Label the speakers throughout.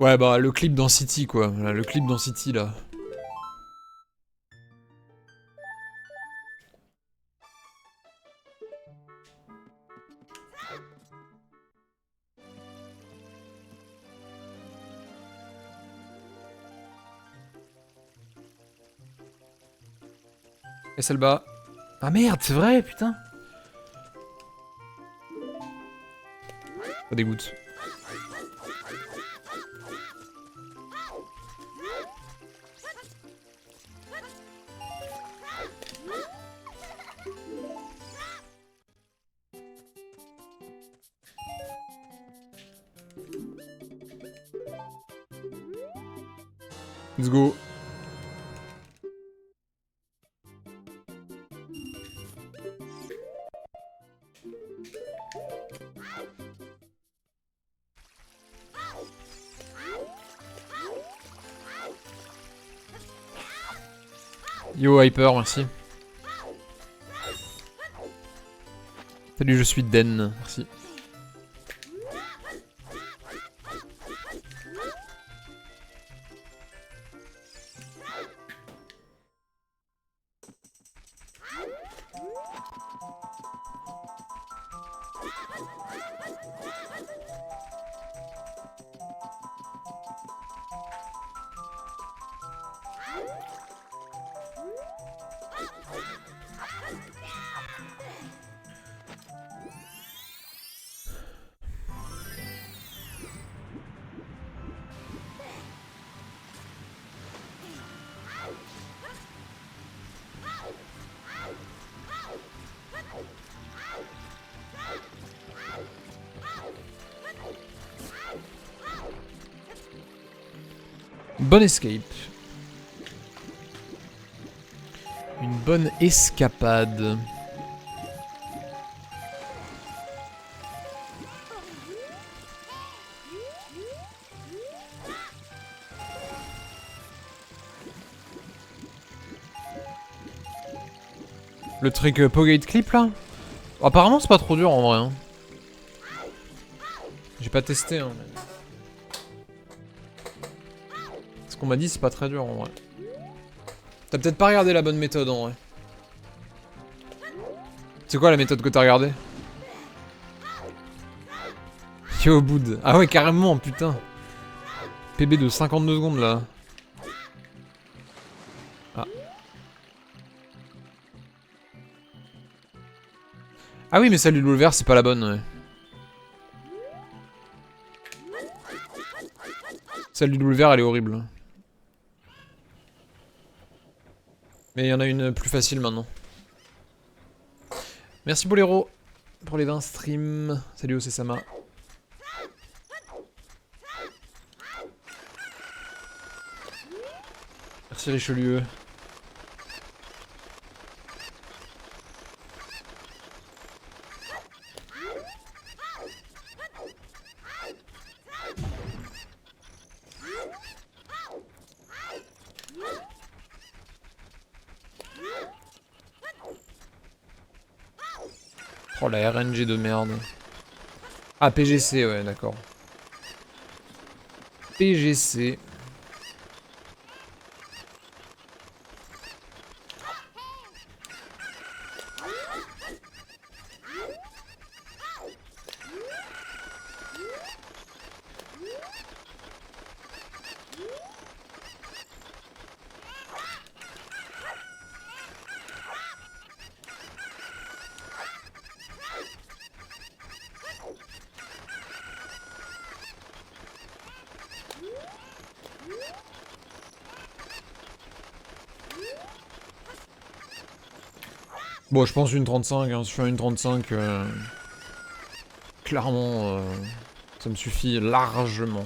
Speaker 1: Ouais, bah le clip dans City, quoi. Voilà, le clip dans City, là. Et Selba. Ah merde, c'est vrai, putain. Ça dégoûte. Let's go. Yo Hyper, merci. Salut, je suis Den, merci. Bonne escape. Une bonne escapade. Le truc Pogate Clip là. Apparemment c'est pas trop dur en vrai. Hein. J'ai pas testé. Hein, mais... Ce qu'on m'a dit c'est pas très dur en vrai. T'as peut-être pas regardé la bonne méthode en vrai. C'est quoi la méthode que t'as regardée? Yo Boud. Ah ouais carrément putain. PB de 52 secondes là. Ah. Ah oui mais celle du loup vert c'est pas la bonne ouais. Celle du loup vert elle est horrible. Mais il y en a une plus facile maintenant. Merci Bolero pour les 20 streams. Salut Osesama. Merci Richelieu. Oh la RNG de merde. Ah PGC ouais d'accord. PGC. Bon je pense une 35, hein. Si je fais une 35, clairement ça me suffit largement.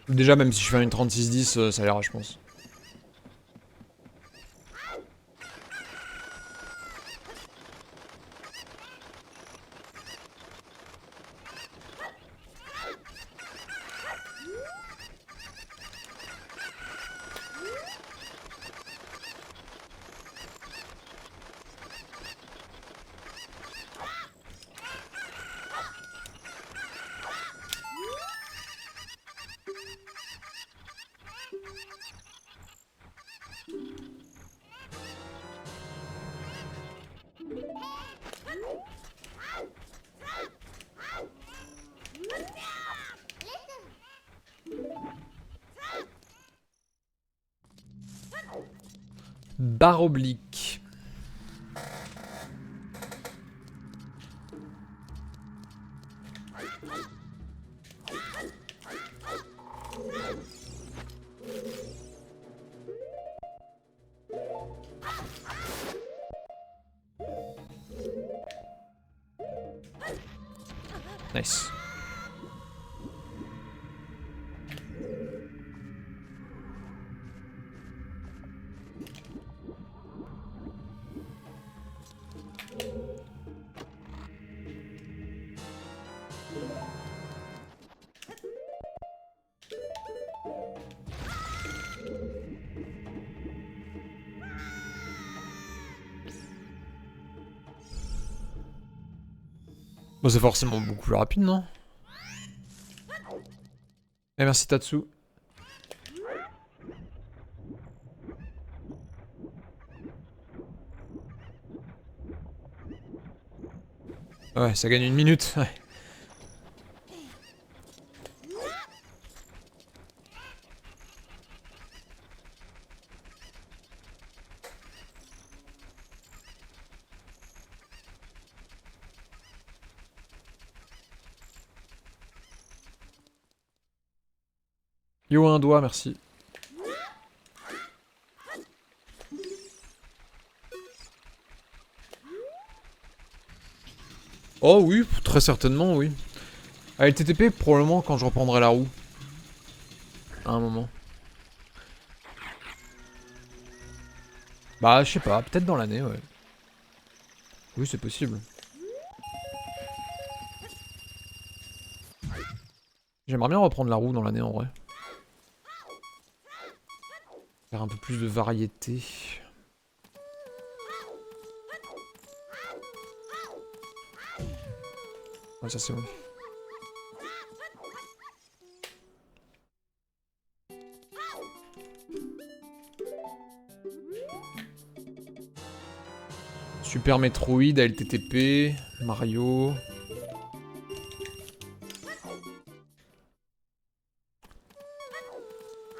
Speaker 1: Déjà même si je fais une 36-10 ça ira je pense. Barre oblique. Nice. Bon, c'est forcément beaucoup plus rapide, non? Eh, merci Tatsu. Ouais, ça gagne 1 minute. Ouais. Yo, un doigt, merci. Oh oui, très certainement, oui. À LTTP, probablement quand je reprendrai la roue. À un moment. Bah, je sais pas, peut-être dans l'année, ouais. Oui, c'est possible. J'aimerais bien reprendre la roue dans l'année, en vrai. Faire un peu plus de variété. Ouais, ça c'est bon. Super Metroid, LTTP, Mario.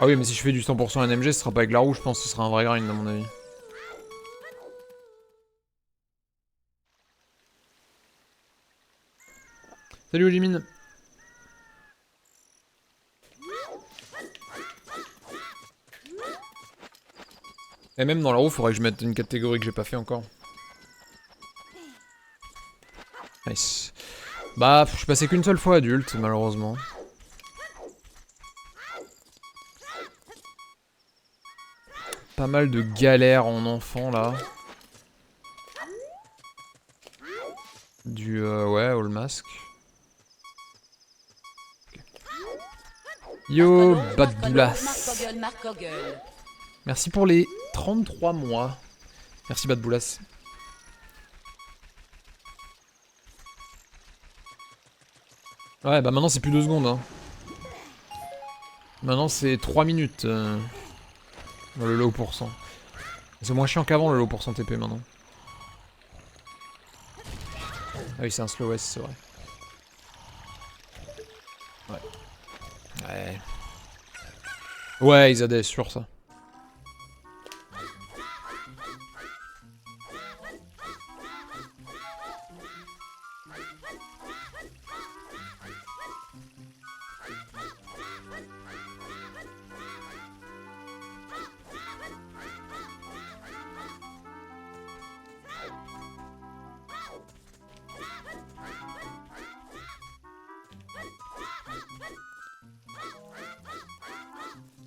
Speaker 1: Ah oui, mais si je fais du 100% NMG, ce sera pas avec la roue, je pense que ce sera un vrai grind à mon avis. Salut Ojimine. Et même dans la roue, faudrait que je mette une catégorie que j'ai pas fait encore. Nice. Bah, je suis passé qu'une seule fois adulte, malheureusement. Pas mal de galères en enfant, là. Ouais, All Mask. Okay. Yo, Bad Boulas. Merci pour les 33 mois. Merci Bad Boulas. Ouais, bah maintenant c'est plus 2 secondes. Hein. Maintenant c'est 3 minutes. Dans le low pourcent. C'est moins chiant qu'avant le low pourcent TP maintenant. Ah oui, c'est un slow S, c'est vrai. Ouais. Ouais. Ouais, ils AD sur ça.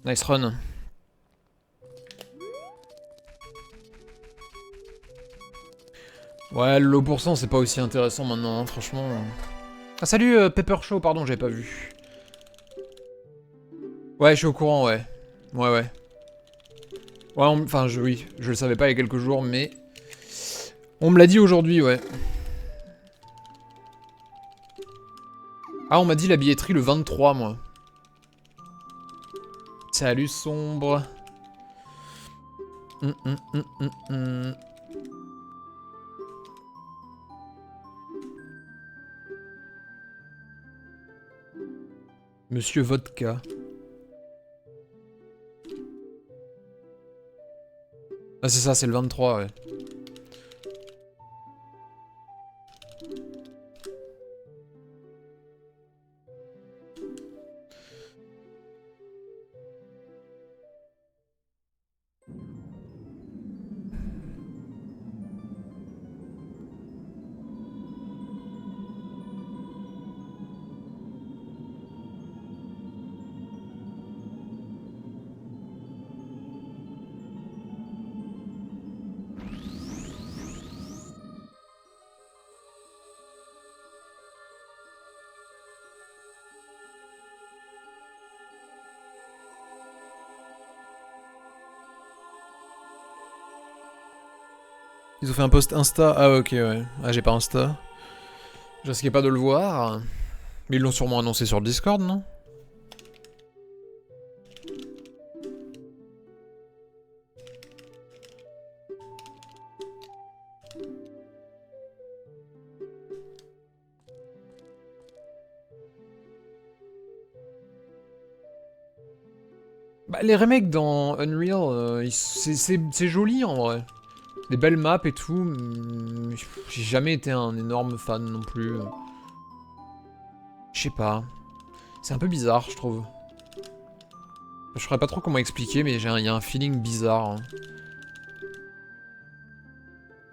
Speaker 1: Nice run. Ouais, le low pourcent c'est pas aussi intéressant maintenant, hein, franchement. Ah salut Pepper Show, pardon, j'avais pas vu. Ouais, je suis au courant, ouais. Ouais, ouais. Ouais, enfin, oui, je le savais pas il y a quelques jours, mais... On me l'a dit aujourd'hui, ouais. Ah, on m'a dit la billetterie le 23, moi. Salut, sombre. Monsieur Vodka. Ah c'est ça, c'est le 23, ouais. Ils ont fait un post Insta. Ah ok ouais. Ah j'ai pas Insta. Je risquais pas de le voir. Mais ils l'ont sûrement annoncé sur le Discord, non? Bah les remakes dans Unreal, c'est joli en vrai. Des belles maps et tout. J'ai jamais été un énorme fan non plus. Je sais pas. C'est un peu bizarre, je trouve. Je saurais pas trop comment expliquer, mais il y a un feeling bizarre. Hein.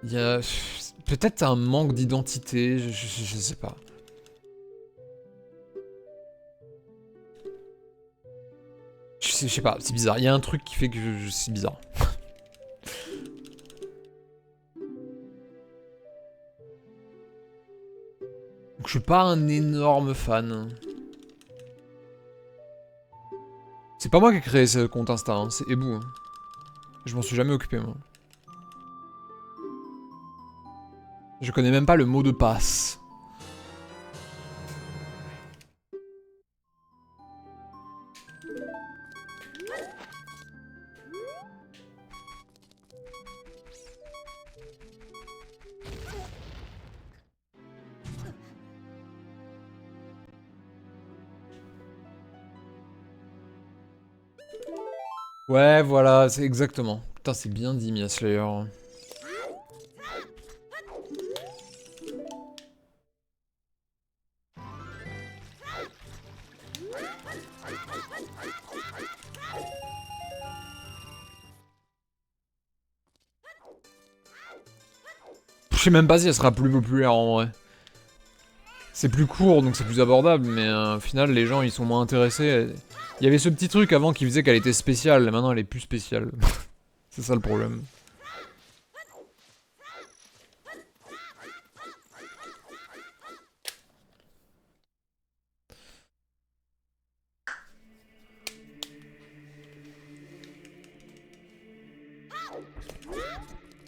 Speaker 1: Il y a... Peut-être un manque d'identité, je sais pas. Je sais pas, c'est bizarre. Il y a un truc qui fait que c'est bizarre. Donc, je suis pas un énorme fan. C'est pas moi qui ai créé ce compte Insta, hein, c'est Ebou. Hein. Je m'en suis jamais occupé, moi. Je connais même pas le mot de passe. Ouais, voilà, c'est exactement. Putain, c'est bien dit, Mia Slayer. Je sais même pas si elle sera plus populaire en vrai. C'est plus court, donc c'est plus abordable, mais au final, les gens, ils sont moins intéressés. Il y avait ce petit truc avant qui faisait qu'elle était spéciale, maintenant elle est plus spéciale. C'est ça le problème.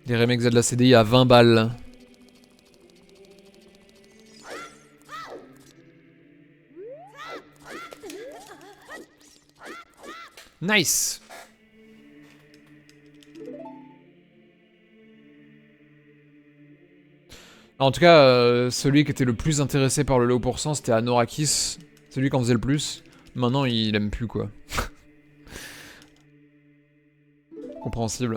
Speaker 1: Les remakes de la CDI à 20 balles. Nice. En tout cas, celui qui était le plus intéressé par le low pourcent, c'était Anorakis. Celui qui en faisait le plus. Maintenant, il aime plus, quoi. Compréhensible.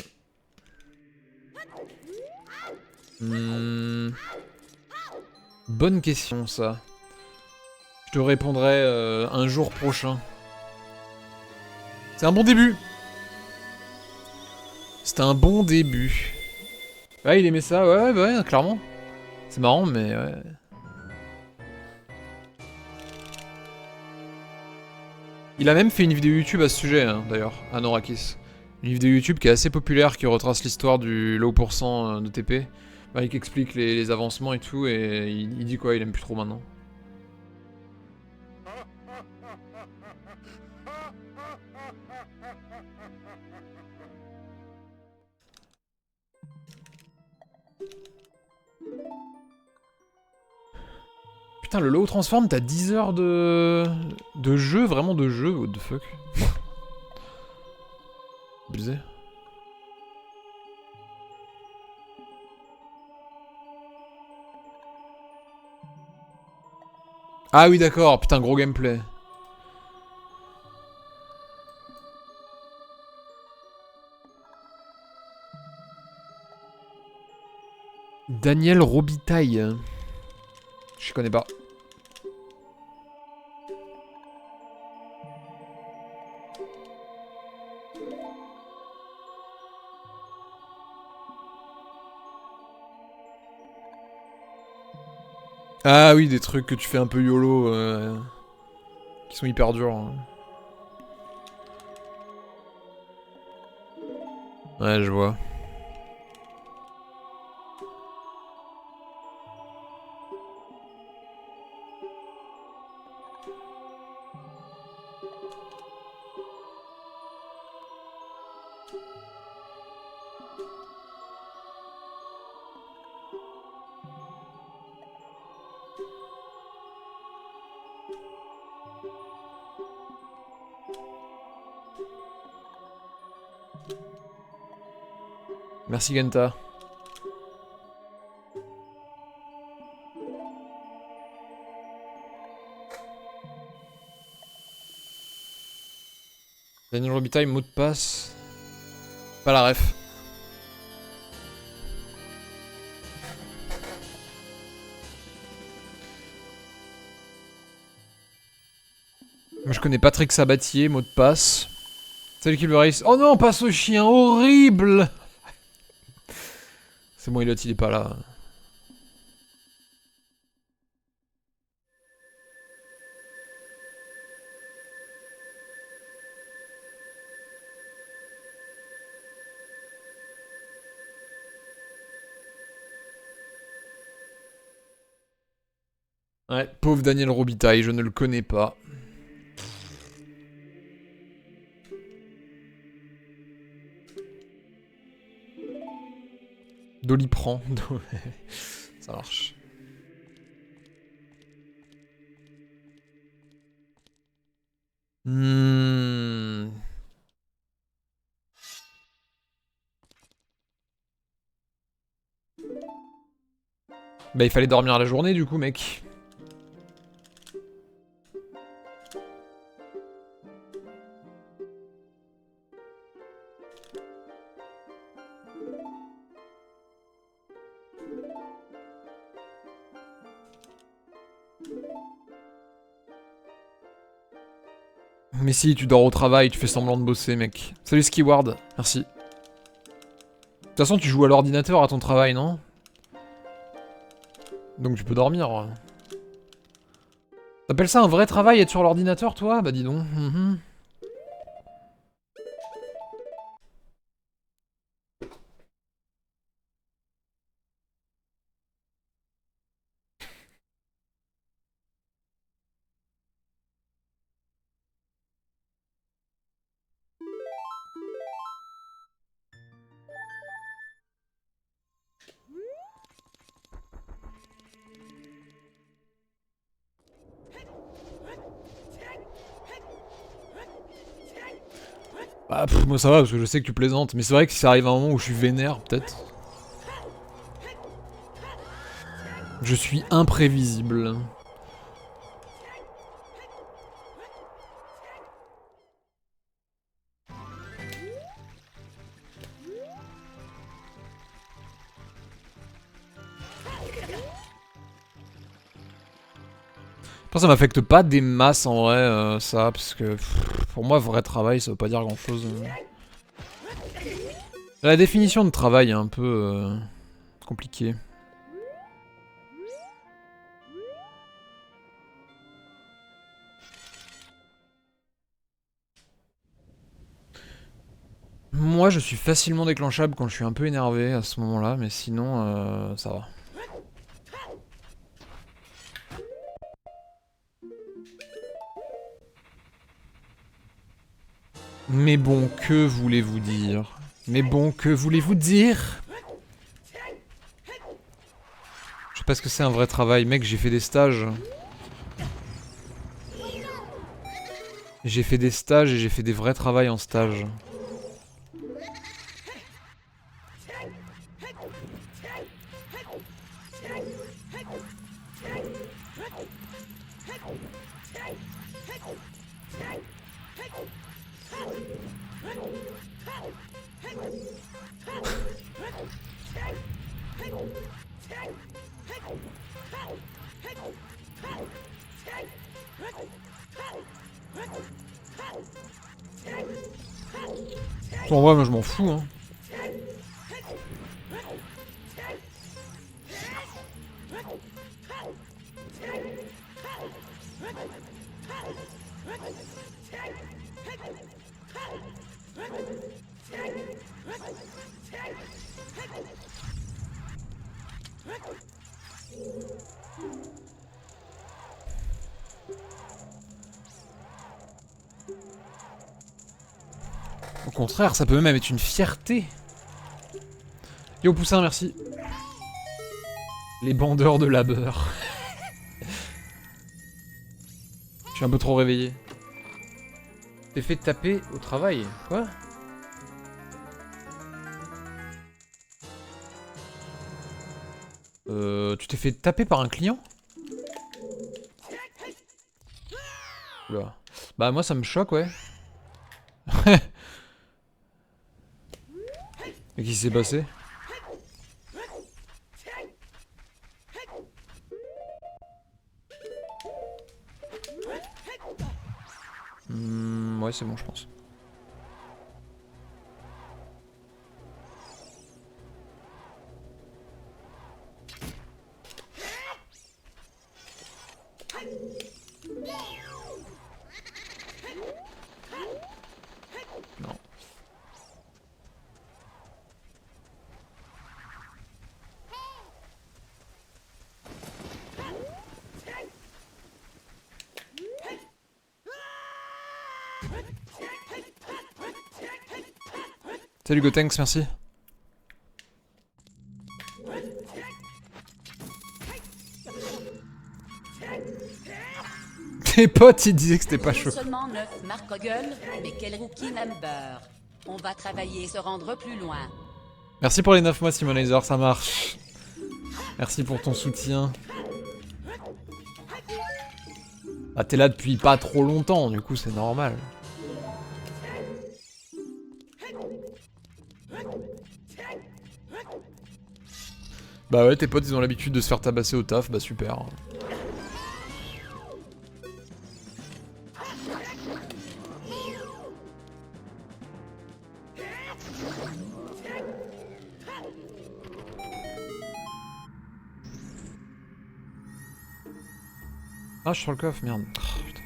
Speaker 1: Bonne question, ça. Je te répondrai un jour prochain. C'est un bon début. C'était un bon début. Ouais, il aimait ça, ouais, clairement. C'est marrant, mais ouais. Il a même fait une vidéo YouTube à ce sujet, hein, d'ailleurs, Anorakis. Une vidéo YouTube qui est assez populaire, qui retrace l'histoire du low pourcent de TP. Bah, il explique les avancements et tout, et il dit quoi, il aime plus trop maintenant. Putain, le low transform, t'as 10 heures de jeu, vraiment de jeu, what the fuck. Abusé. Ah oui, d'accord, putain, gros gameplay. Daniel Robitaille. Je connais pas. Ah oui, des trucs que tu fais un peu YOLO, qui sont hyper durs. Hein. Ouais, je vois. Merci Genta. Daniel Robitaille, mot de passe. Pas la ref. Moi je connais Patrick Sabatier, mot de passe. Salut Killer Race. Oh non, passe au chien, horrible. C'est bon, il est pas là. Ouais, pauvre Daniel Robitaille, je ne le connais pas. Doliprane. Ça marche. Bah il fallait dormir la journée du coup mec. Mais si, tu dors au travail, tu fais semblant de bosser mec. Salut Skyward, merci. De toute façon tu joues à l'ordinateur à ton travail, non? Donc tu peux dormir. T'appelles ça un vrai travail être sur l'ordinateur toi? Bah dis donc. Bah pff, moi ça va parce que je sais que tu plaisantes, mais c'est vrai que si ça arrive à un moment où je suis vénère, peut-être. Je suis imprévisible. Après ça m'affecte pas des masses en vrai, ça, parce que pour moi vrai travail ça veut pas dire grand chose. La définition de travail est un peu compliquée. Moi je suis facilement déclenchable quand je suis un peu énervé à ce moment-là, mais sinon ça va. Mais bon, que voulez-vous dire? Mais bon, que voulez-vous dire? Je sais pas ce que c'est un vrai travail, mec, j'ai fait des stages. J'ai fait des stages et j'ai fait des vrais travails en stage. En vrai, moi je m'en fous, hein. Au contraire, ça peut même être une fierté. Yo Poussin, merci. Les bandeurs de labeur. Je suis un peu trop réveillé. T'es fait taper au travail. Quoi? Tu t'es fait taper par un client? Oula. Bah moi ça me choque, ouais. Mais qu'est-ce qui s'est passé? Ouais, c'est bon, je pense. Non. Salut Gotenks, merci. Tes potes ils disaient que c'était pas chaud.
Speaker 2: Seulement 9 marque gueule, mais quel rookie number. On va travailler et se rendre plus loin.
Speaker 1: Merci pour les 9 mois Simonizer, ça marche. Merci pour ton soutien. Ah t'es là depuis pas trop longtemps, du coup c'est normal. Bah ouais, tes potes ils ont l'habitude de se faire tabasser au taf, bah super. Ah, je suis sur le coffre, merde. Oh, putain.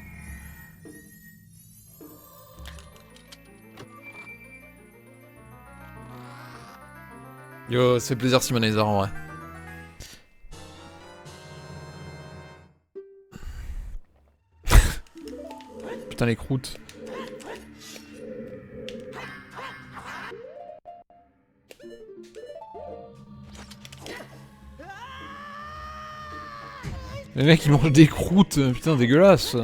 Speaker 1: Yo, ça fait plaisir Simonizer en vrai. Putain les croûtes. Les mecs ils mangent des croûtes, putain dégueulasse.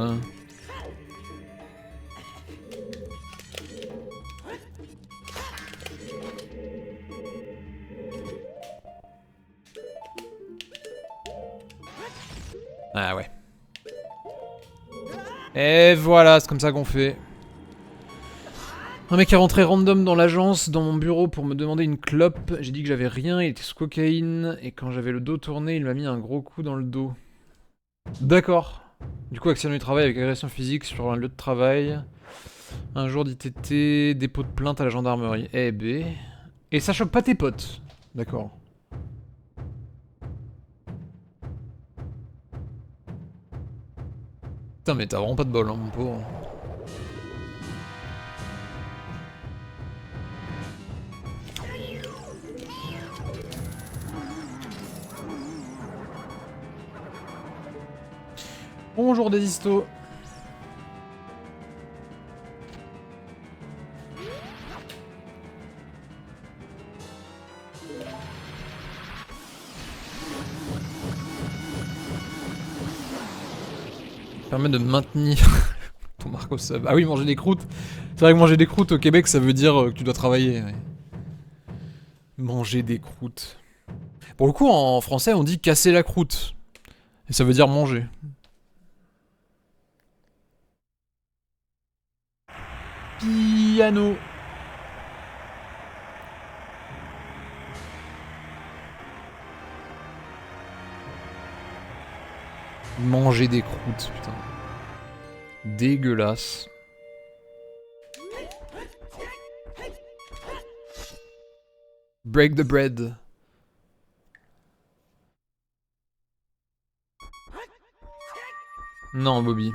Speaker 1: Ah ouais. Et voilà, c'est comme ça qu'on fait. Un mec est rentré random dans l'agence, dans mon bureau pour me demander une clope. J'ai dit que j'avais rien, il était sous cocaïne. Et quand j'avais le dos tourné, il m'a mis un gros coup dans le dos. D'accord. Du coup, accident du travail avec agression physique sur un lieu de travail. Un jour d'ITT, dépôt de plainte à la gendarmerie. Eh B. Et ça choque pas tes potes. D'accord. Putain, mais t'as vraiment pas de bol, hein, mon pauvre. Bonjour des histos. Permet de maintenir ton Marco sub. Ah oui, manger des croûtes. C'est vrai que manger des croûtes au Québec, ça veut dire que tu dois travailler. Ouais. Manger des croûtes. Pour le coup, en français, on dit casser la croûte. Et ça veut dire manger. Piano. Manger des croûtes, putain. Dégueulasse. Break the bread. Non, Bobby.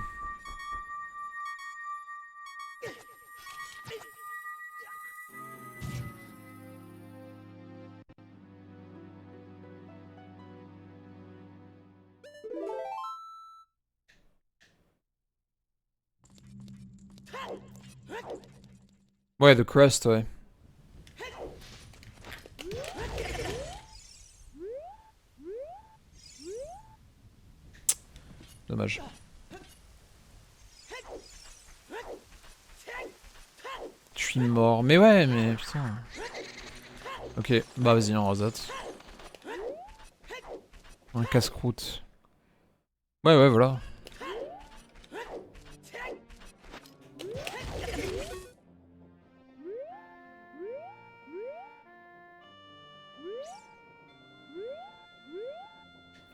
Speaker 1: Ouais, The Crust, ouais. Dommage. Je suis mort. Mais ouais, mais putain. Ok, bah vas-y, on reset. Un casse-croûte. Ouais, ouais, voilà.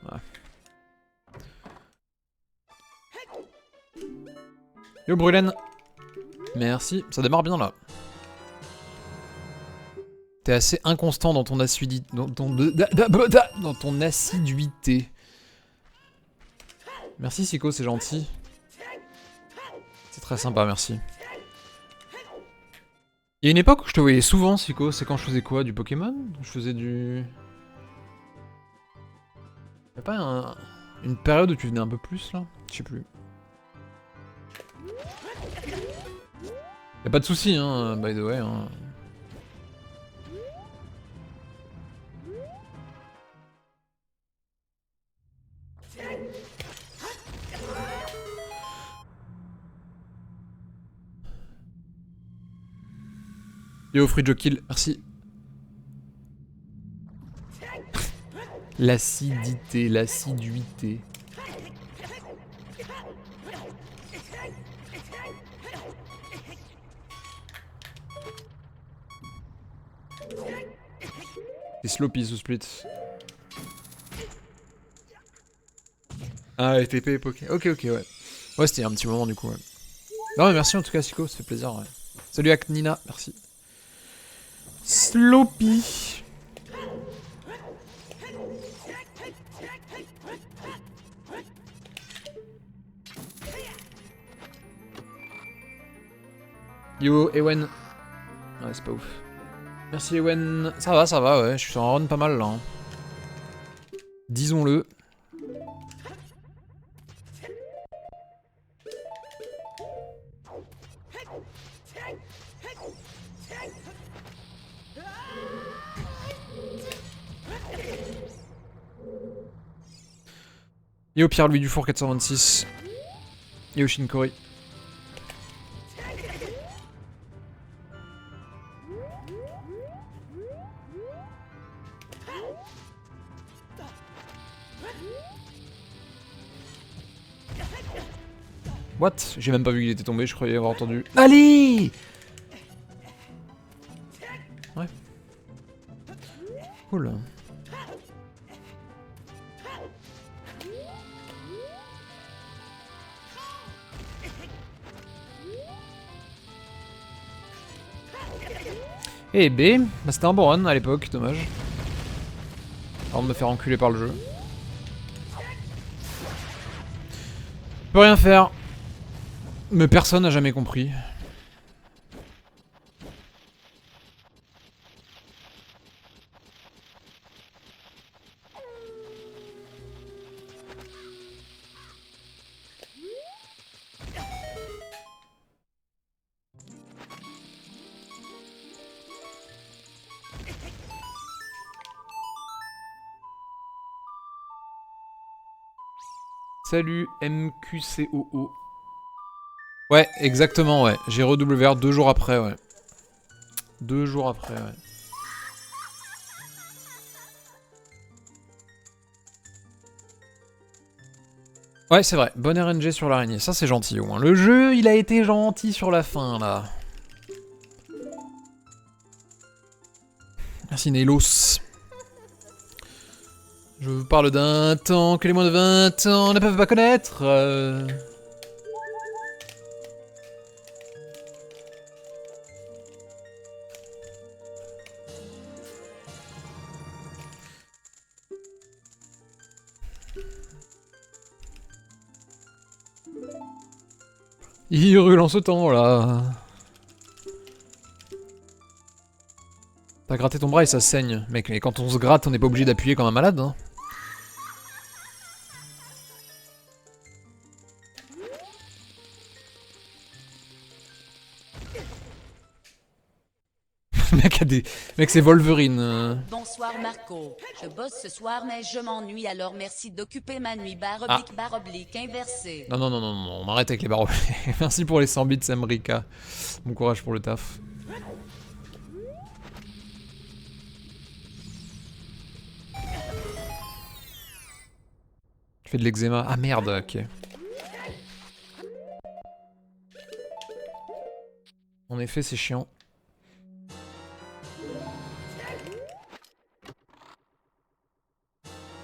Speaker 1: Ouais. Yo, Brûlen. Merci, ça démarre bien là. T'es assez inconstant dans ton assiduité. Dans ton assiduité. Merci Siko, c'est gentil. C'est très sympa, merci. Il y a une époque où je te voyais souvent, Siko. C'est quand je faisais quoi? Du Pokémon? Je faisais du... Y'a pas une période où tu venais un peu plus là? Je sais plus. Y'a pas de soucis, hein, by the way. Hein. Yo, Free Joe Kill, merci. L'acidité, l'assiduité. C'est sloppy ce split. Ah, FTP époque. Ok, ok, ouais. Ouais, c'était un petit moment du coup, ouais. Non, mais merci en tout cas, Siko, ça fait plaisir, ouais. Salut Aknina, merci. Sloppy. Yo, Ewen. Ouais, c'est pas ouf. Merci Ewen. Ça va, ouais. Je suis sur un run pas mal là. Hein. Disons-le. Yo, Pierre-Louis Dufour 426. Yo, Shinkori. What? J'ai même pas vu qu'il était tombé, je croyais avoir entendu. Allez! Ouais. Cool. Et B, bah c'était un bon run à l'époque, dommage. Avant de me faire enculer par le jeu. Je peux rien faire. Mais personne n'a jamais compris. Salut MQCOO. Ouais, exactement, ouais. J'ai redoublé 2 jours après, ouais. 2 jours après, ouais. Ouais, c'est vrai. Bonne RNG sur l'araignée. Ça, c'est gentil, au moins. Le jeu, il a été gentil sur la fin, là. Merci, Nelos. Je vous parle d'un temps que les moins de 20 ans ne peuvent pas connaître. Il hurle en ce temps là. T'as gratté ton bras et ça saigne. Mec, mais quand on se gratte, on n'est pas obligé d'appuyer comme un malade. Hein. Mec, mec c'est Wolverine.
Speaker 2: Bonsoir Marco. Je bosse ce soir mais je m'ennuie alors merci d'occuper ma nuit. Barre oblique inversé.
Speaker 1: Non, non, non, non, non, on m'arrête avec les barres obliques. Merci pour les 100 bits, Samrika. Bon courage pour le taf. Tu fais de l'eczéma. Ah merde, ok. En effet, c'est chiant.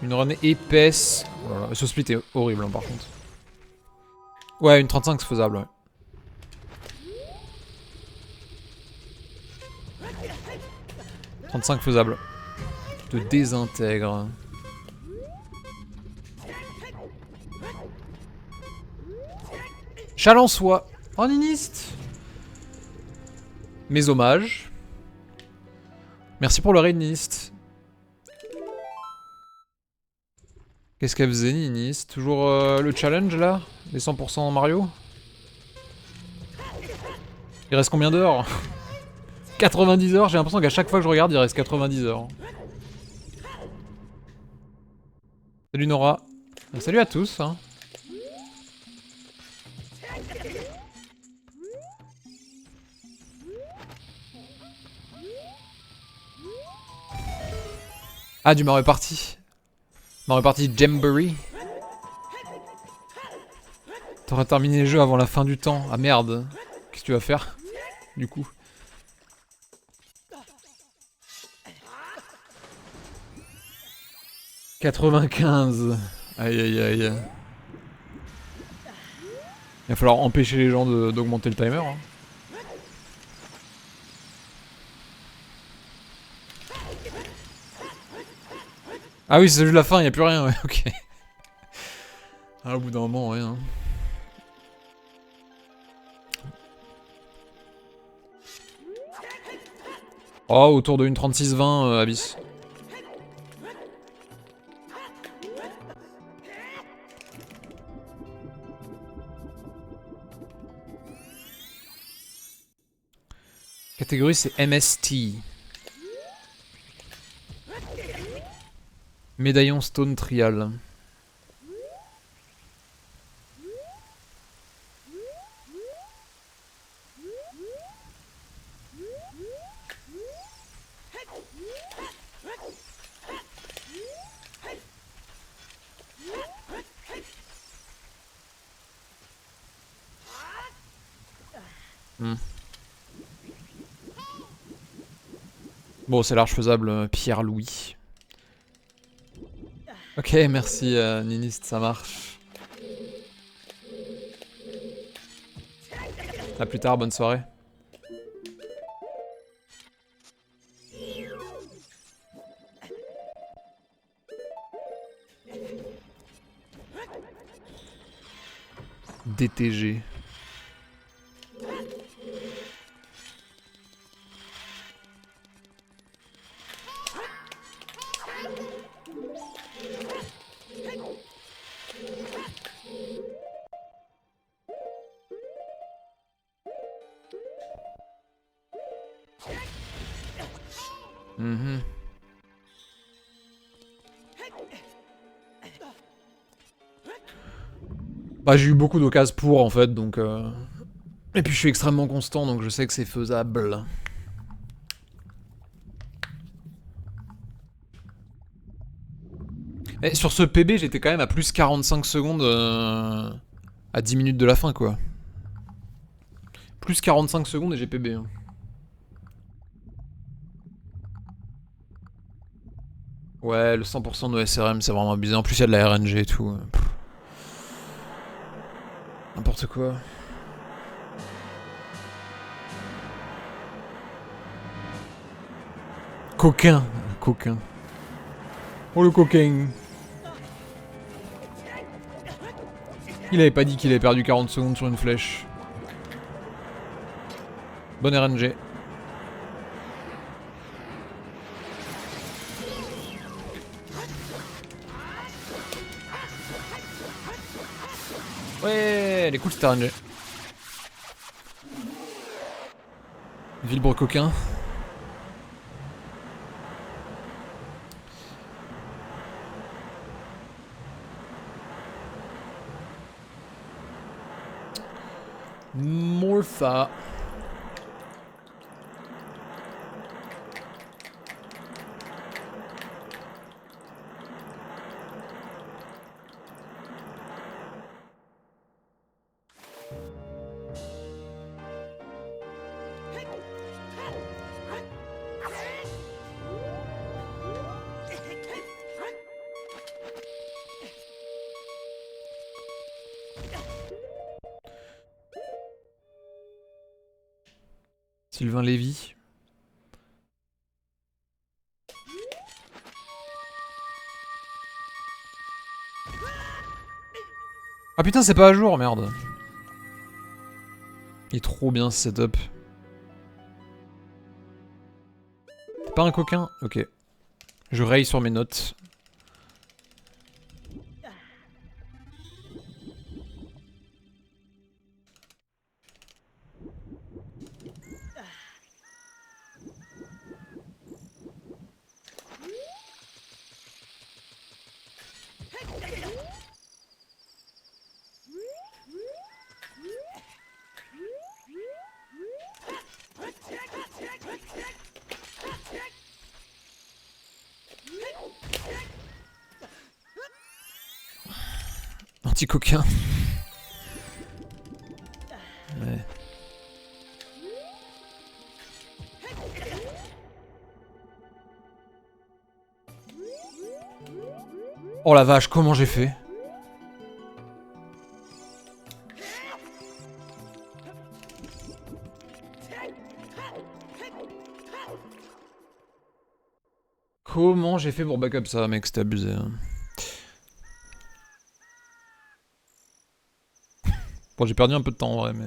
Speaker 1: Une run épaisse. Oh là là, ce split est horrible hein, par contre. Ouais, une 35 c'est faisable, ouais. « 35 faisable. » Te désintègre. Chalençois. Oh, Niniste. Mes hommages. Merci pour le raid, Niniste. Qu'est-ce qu'elle faisait, Niniste? Toujours le challenge, là? Les 100% Mario? Il reste combien d'heures? 90 heures? J'ai l'impression qu'à chaque fois que je regarde, il reste 90 heures. Salut Nora. Salut à tous. Hein. Ah, du Mario Party. Mario Party Jamboree. T'aurais terminé le jeu avant la fin du temps. Ah merde. Qu'est-ce que tu vas faire du coup? « 95. Aïe aïe aïe. Il va falloir empêcher les gens d'augmenter le timer. Hein. Ah oui, c'est juste la fin, il n'y a plus rien, ouais, ok. Ah, au bout d'un moment, rien. Oh, autour de une 36-20, Abyss. Catégorie, c'est MST. Médaillon Stone Trial. Bon, c'est large faisable, Pierre-Louis. Ok, merci Niniste, ça marche. A plus tard, bonne soirée. DTG. Bah j'ai eu beaucoup d'occasions pour en fait donc et puis je suis extrêmement constant donc je sais que c'est faisable. Et sur ce PB j'étais quand même à plus 45 secondes à 10 minutes de la fin quoi. Plus 45 secondes et j'ai PB. Hein. Ouais, le 100% de SRM c'est vraiment abusé. En plus il y a de la RNG et tout. N'importe quoi. Coquin. Coquin. Oh le coquin. Il avait pas dit qu'il avait perdu 40 secondes sur une flèche. Bonne RNG. Ouais, elle est cool cette RNG. Villebrequin coquin. Morpha. Sylvain Lévy. Ah putain, c'est pas à jour, merde. Il est trop bien ce setup. T'es pas un coquin? Ok. Je raye sur mes notes. Anti-coquin. Ouais. Oh la vache, comment j'ai fait? Comment j'ai fait pour backup ça, mec? C'était abusé. Hein. Bon, j'ai perdu un peu de temps en vrai, mais...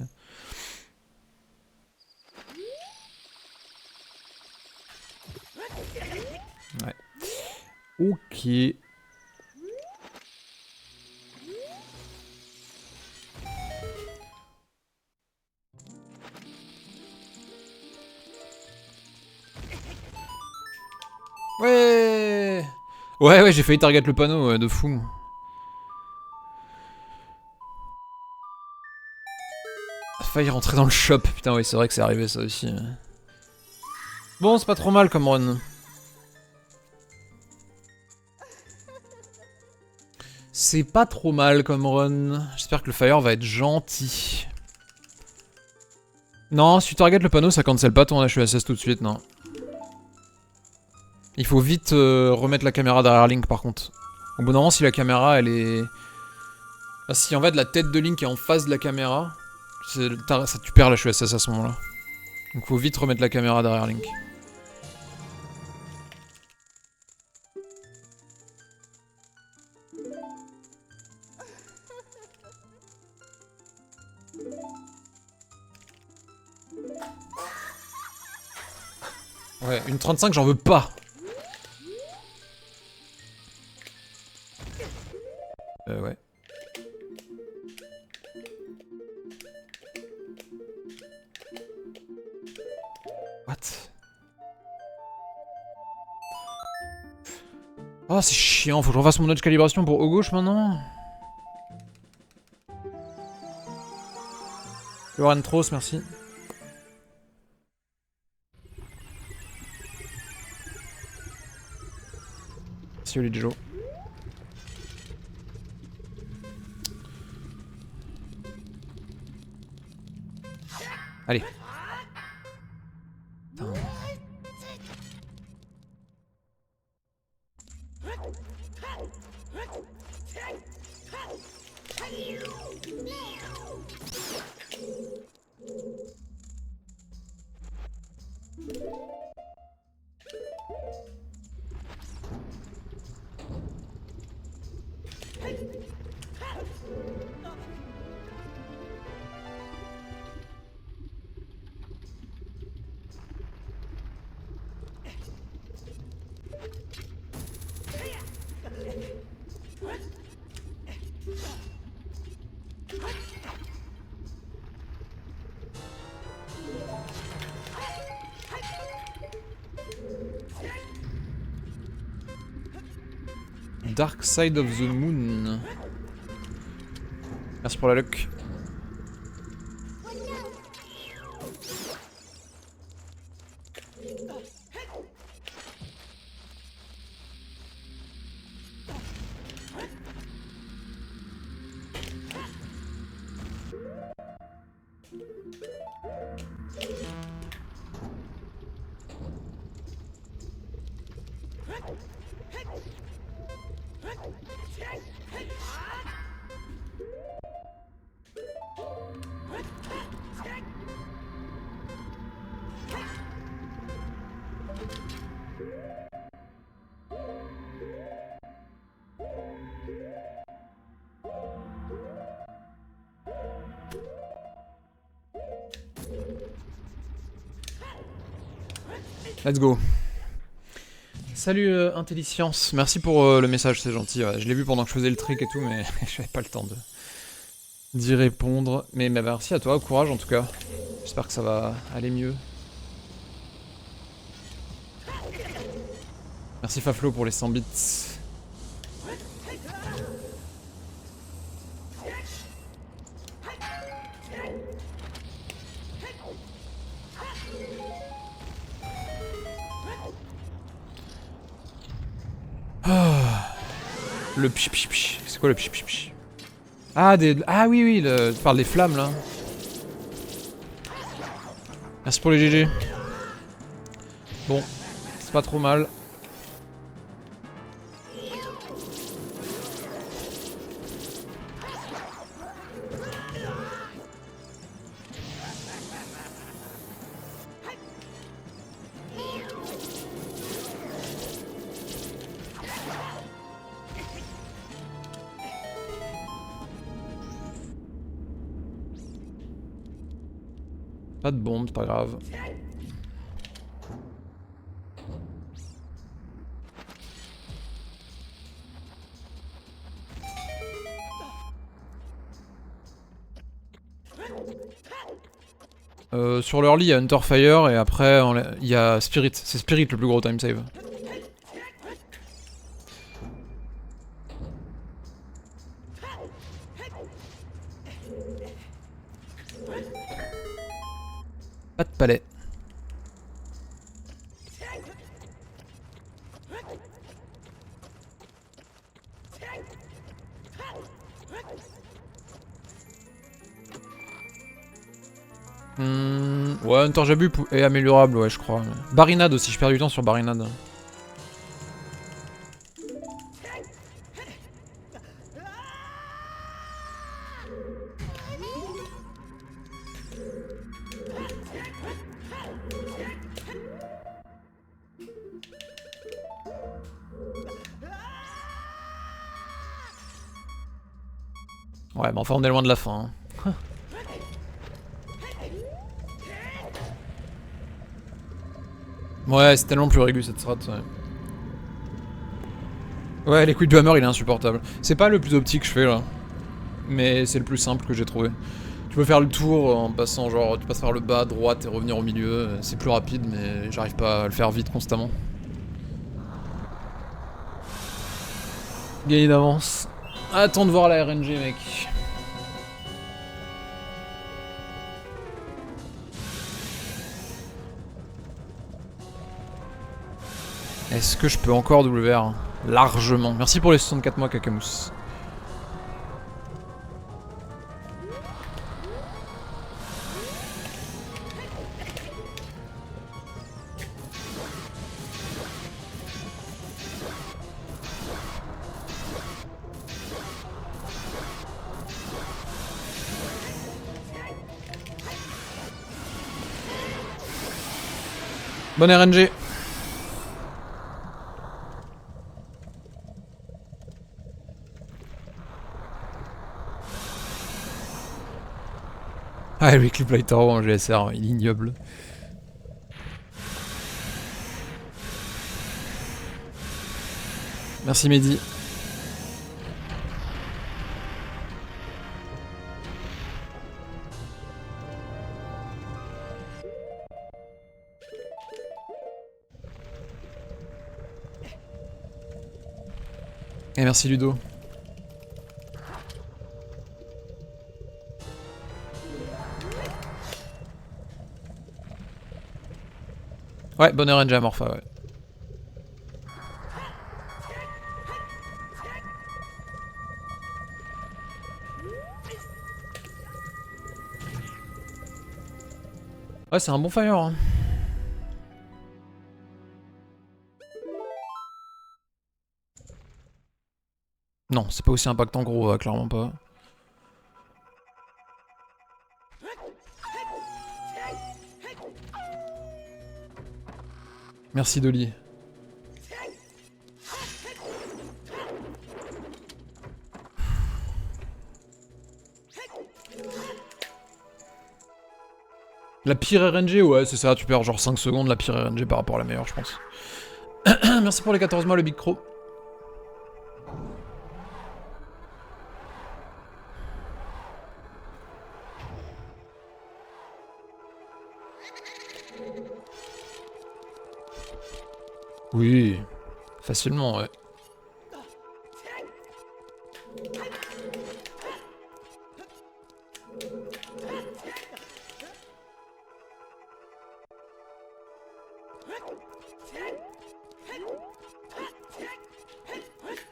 Speaker 1: Ouais. Ok. Ouais. Ouais, j'ai failli target le panneau, ouais, de fou. Failli rentrer dans le shop. Putain, oui, c'est vrai que c'est arrivé ça aussi. Bon, c'est pas trop mal comme run. C'est pas trop mal comme run. J'espère que le fire va être gentil. Non, si tu target le panneau, ça cancelle pas ton HESS tout de suite, non. Il faut vite remettre la caméra derrière Link par contre. Au bout d'un moment, si la caméra elle est... Ah, si en fait la tête de Link est en face de la caméra, ça, tu perds la HESS à ce moment-là. Donc faut vite remettre la caméra derrière Link. Ouais, une 35 j'en veux pas. Ouais. What? Oh c'est chiant, faut que je refasse mon autre calibration pour haut gauche maintenant. Loran Tross, merci. Merci Oli Joe. Allez. Putain. Dark Side of the Moon. Merci pour la luck. Let's go. Salut Intelligence, merci pour le message, c'est gentil. Ouais. Je l'ai vu pendant que je faisais le trick et tout, mais j'avais pas le temps d'y répondre. Mais merci à toi, courage en tout cas. J'espère que ça va aller mieux. Merci Faflo pour les 100 bits. Le pch pch pch. C'est quoi le pch pch pch? Ah, ah oui, oui, tu parles des flammes là. Merci pour les GG. Bon, c'est pas trop mal. Pas de bombe, c'est pas grave. Sur l'early, il y a Hunterfire et après il y a Spirit. C'est Spirit le plus gros time save. Pas de palais. Ouais, Hunter Jabu est améliorable, ouais, je crois. Barinade aussi, je perds du temps sur Barinade. Ouais, mais enfin, on est loin de la fin. Hein. Ouais, c'est tellement plus régulier cette strat. Ouais, les quick du hammer, il est insupportable. C'est pas le plus optique que je fais là, mais c'est le plus simple que j'ai trouvé. Tu peux faire le tour en passant, genre, tu passes par le bas, droite et revenir au milieu. C'est plus rapide, mais j'arrive pas à le faire vite constamment. Gagner d'avance. Attends de voir la RNG, mec. Est-ce que je peux encore WR? Largement. Merci pour les 64 mois, Kakamous. Bonne RNG. Ah, lui, Clip Lightaro en GSR, il est ignoble. Merci Mehdi. Et merci Ludo. Ouais, bonne RNG à Morpha, ouais. Ouais, c'est un bon fire, hein. Non, c'est pas aussi impactant gros, clairement pas. Merci Dolly. La pire RNG, ouais, c'est ça, tu perds genre 5 secondes la pire RNG par rapport à la meilleure, je pense. Merci pour les 14 mois, le Big Crow. Oui, facilement, ouais.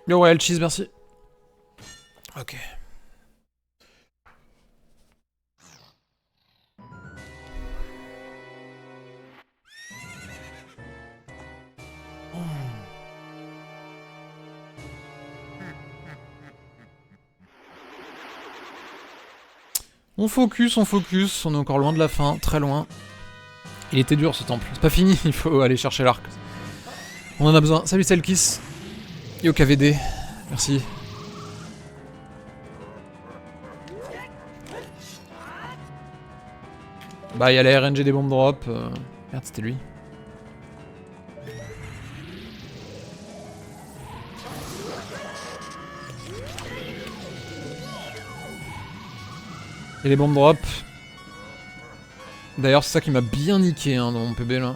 Speaker 1: Yo, ouais, le cheese, merci. Ok. On focus, on est encore loin de la fin, très loin. Il était dur ce temple, c'est pas fini, il faut aller chercher l'arc. On en a besoin. Salut Selkis. Yo KVD, merci. Bah il y a la RNG des bombes drop. Merde, c'était lui. Et les bombes drop. D'ailleurs c'est ça qui m'a bien niqué hein, dans mon PB là.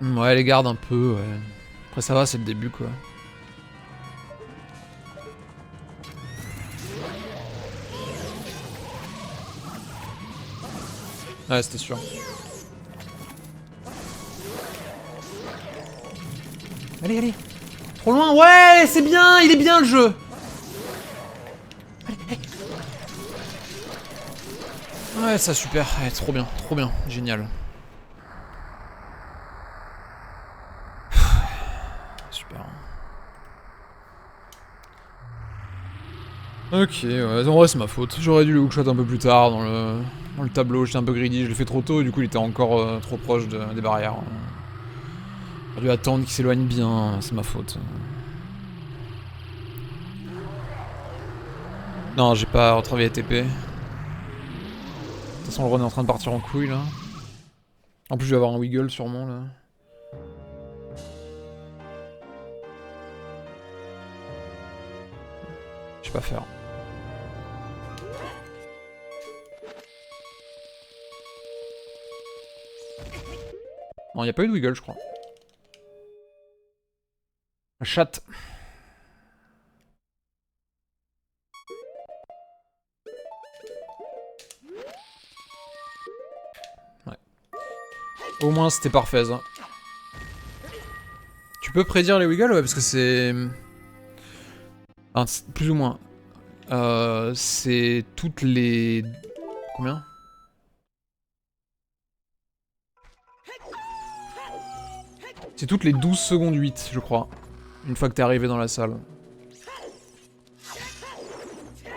Speaker 1: Ouais, les garde un peu, ouais. Après ça va, c'est le début quoi. Ouais, c'était sûr. Allez, allez. Trop loin, ouais, c'est bien, il est bien le jeu. Allez, allez. Ouais, ça super, ouais, trop bien, génial. Super. Ok, ouais, en vrai c'est ma faute. J'aurais dû le hookshot un peu plus tard dans le tableau, j'étais un peu greedy, je l'ai fait trop tôt et du coup il était encore trop proche des barrières. J'aurais dû attendre qu'il s'éloigne bien, c'est ma faute. Non, j'ai pas retravaillé TP. De toute façon le run est en train de partir en couille là. En plus je vais avoir un wiggle sûrement là. Je sais pas faire. Non, y a pas eu de wiggle je crois. Chat. Ouais. Au moins c'était parfait ça. Tu peux prédire les wiggles ouais parce que c'est... Enfin, plus ou moins. C'est toutes les... Combien? C'est toutes les 12 secondes 8 je crois. Une fois que t'es arrivé dans la salle.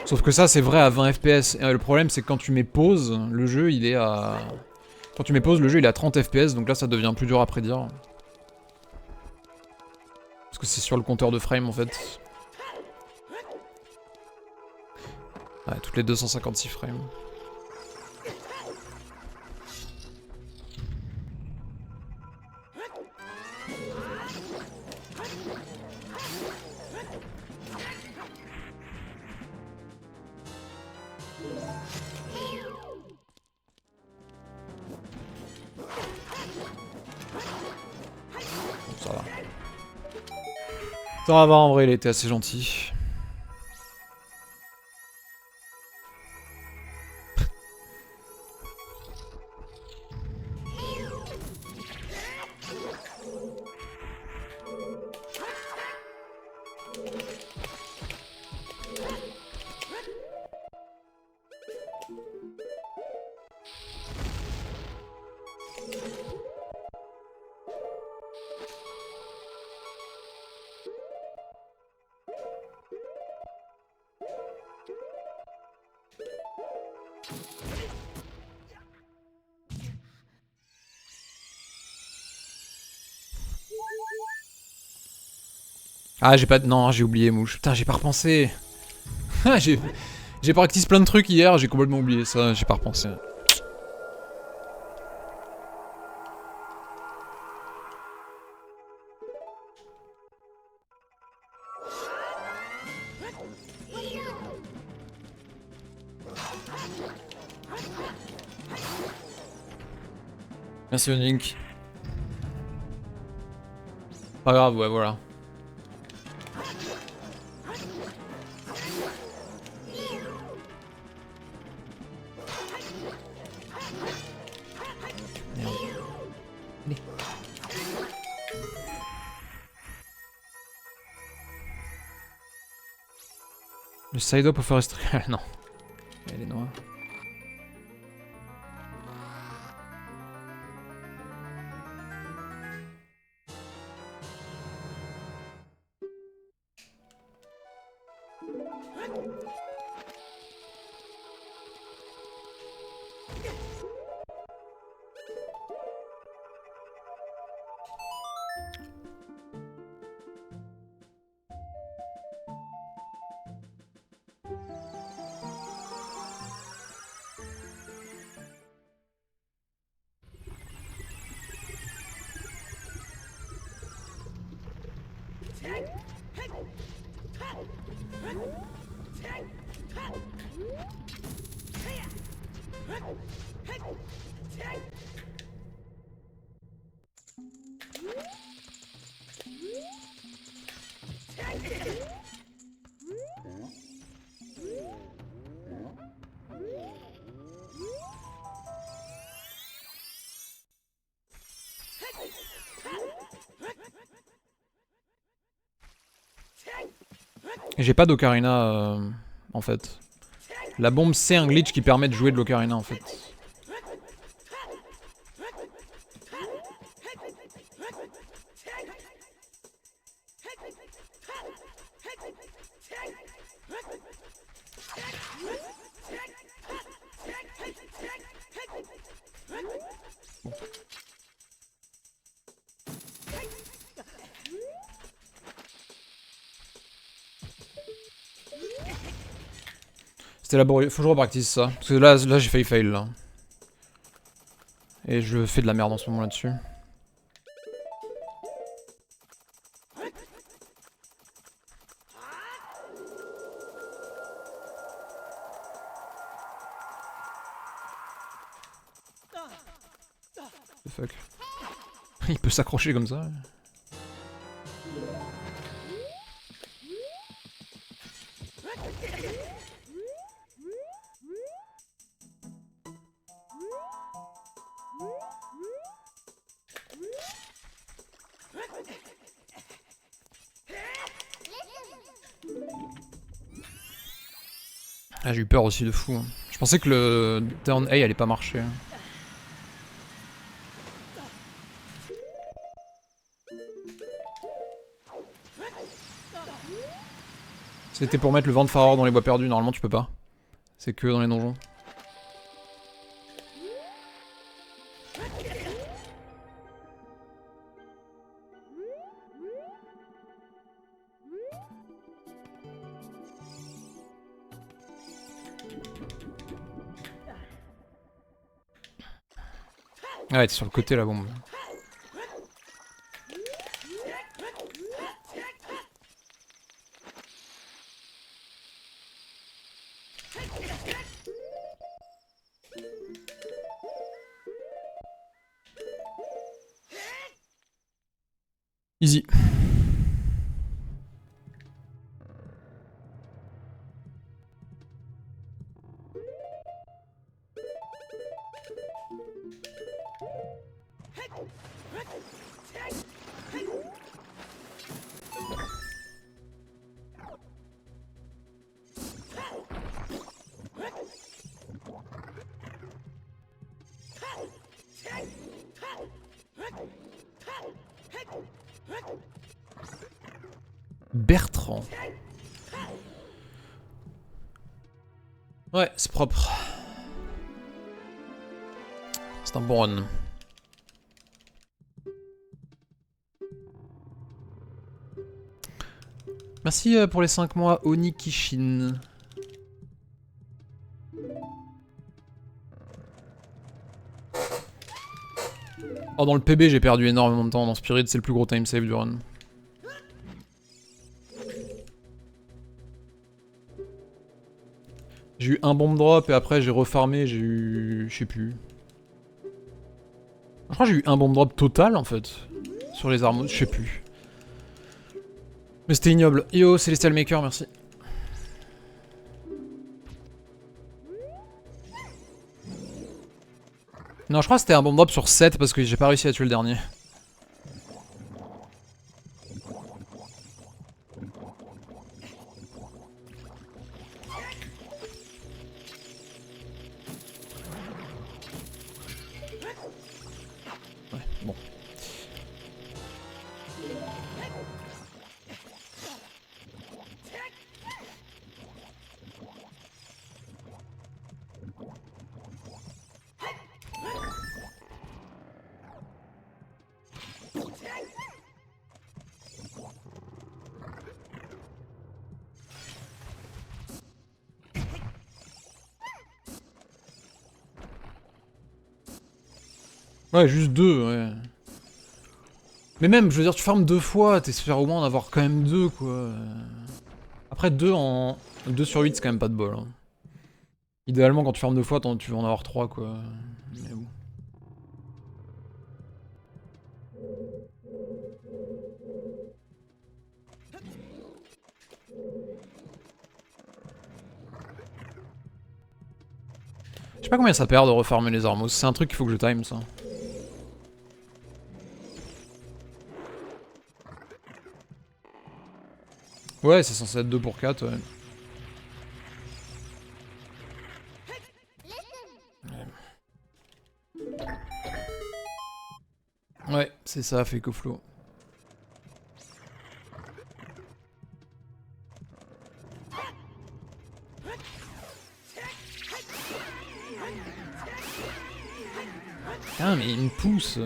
Speaker 1: Sauf que ça c'est vrai à 20 FPS. Et le problème c'est que quand tu mets pause, le jeu il est à... Quand tu mets pause, le jeu il est à 30 FPS, donc là ça devient plus dur à prédire. Parce que c'est sur le compteur de frame en fait. Ouais, toutes les 256 frames. Ça va. Ça va, en vrai, il était assez gentil. Ah, j'ai pas... Non, j'ai oublié, mouche. Putain, j'ai pas repensé. J'ai practice plein de trucs hier, j'ai complètement oublié ça, j'ai pas repensé. Merci Link. Pas grave, ouais, voilà. Merde. Allez. Le side-up au forest... non. Elle est noire. J'ai pas d'ocarina en fait. La bombe c'est un glitch qui permet de jouer de l'ocarina en fait. C'était laborieux, faut que je repractice ça. Parce que là j'ai failli fail là. Et je fais de la merde en ce moment là-dessus. The fuck. Il peut s'accrocher comme ça. Ah, j'ai eu peur aussi de fou. Je pensais que le turn A allait pas marcher. C'était pour mettre le vent de Faror dans les bois perdus, normalement tu peux pas. C'est que dans les donjons. Ah ouais, t'es sur le côté la bombe. Easy. Bertrand. Ouais, c'est propre. C'est un bon run. Merci pour les 5 mois, Onikishin. Oh, dans le PB, j'ai perdu énormément de temps. Dans Spirit, c'est le plus gros time save du run. J'ai eu un bomb drop et après j'ai refarmé, j'ai eu... je sais plus. Je crois que j'ai eu un bomb drop total en fait. Sur les armes, je sais plus. Mais c'était ignoble. Yo, Celestial Maker, merci. Non, je crois que c'était un bomb drop sur 7 parce que j'ai pas réussi à tuer le dernier. Ouais, bon. Ouais, juste 2, ouais. Mais même, je veux dire, tu farmes 2 fois, t'espères au moins en avoir quand même 2, quoi. Après, 2 en... 2 sur 8, c'est quand même pas de bol. Hein. Idéalement, quand tu farmes 2 fois, tu vas en avoir 3, quoi. Mais bon. Je sais pas combien ça perd de refarmer les armos, c'est un truc qu'il faut que je time, ça. Ouais, c'est censé être 2 pour 4, ouais. Ouais, c'est ça, fait flow. Ah, mais il me pousse.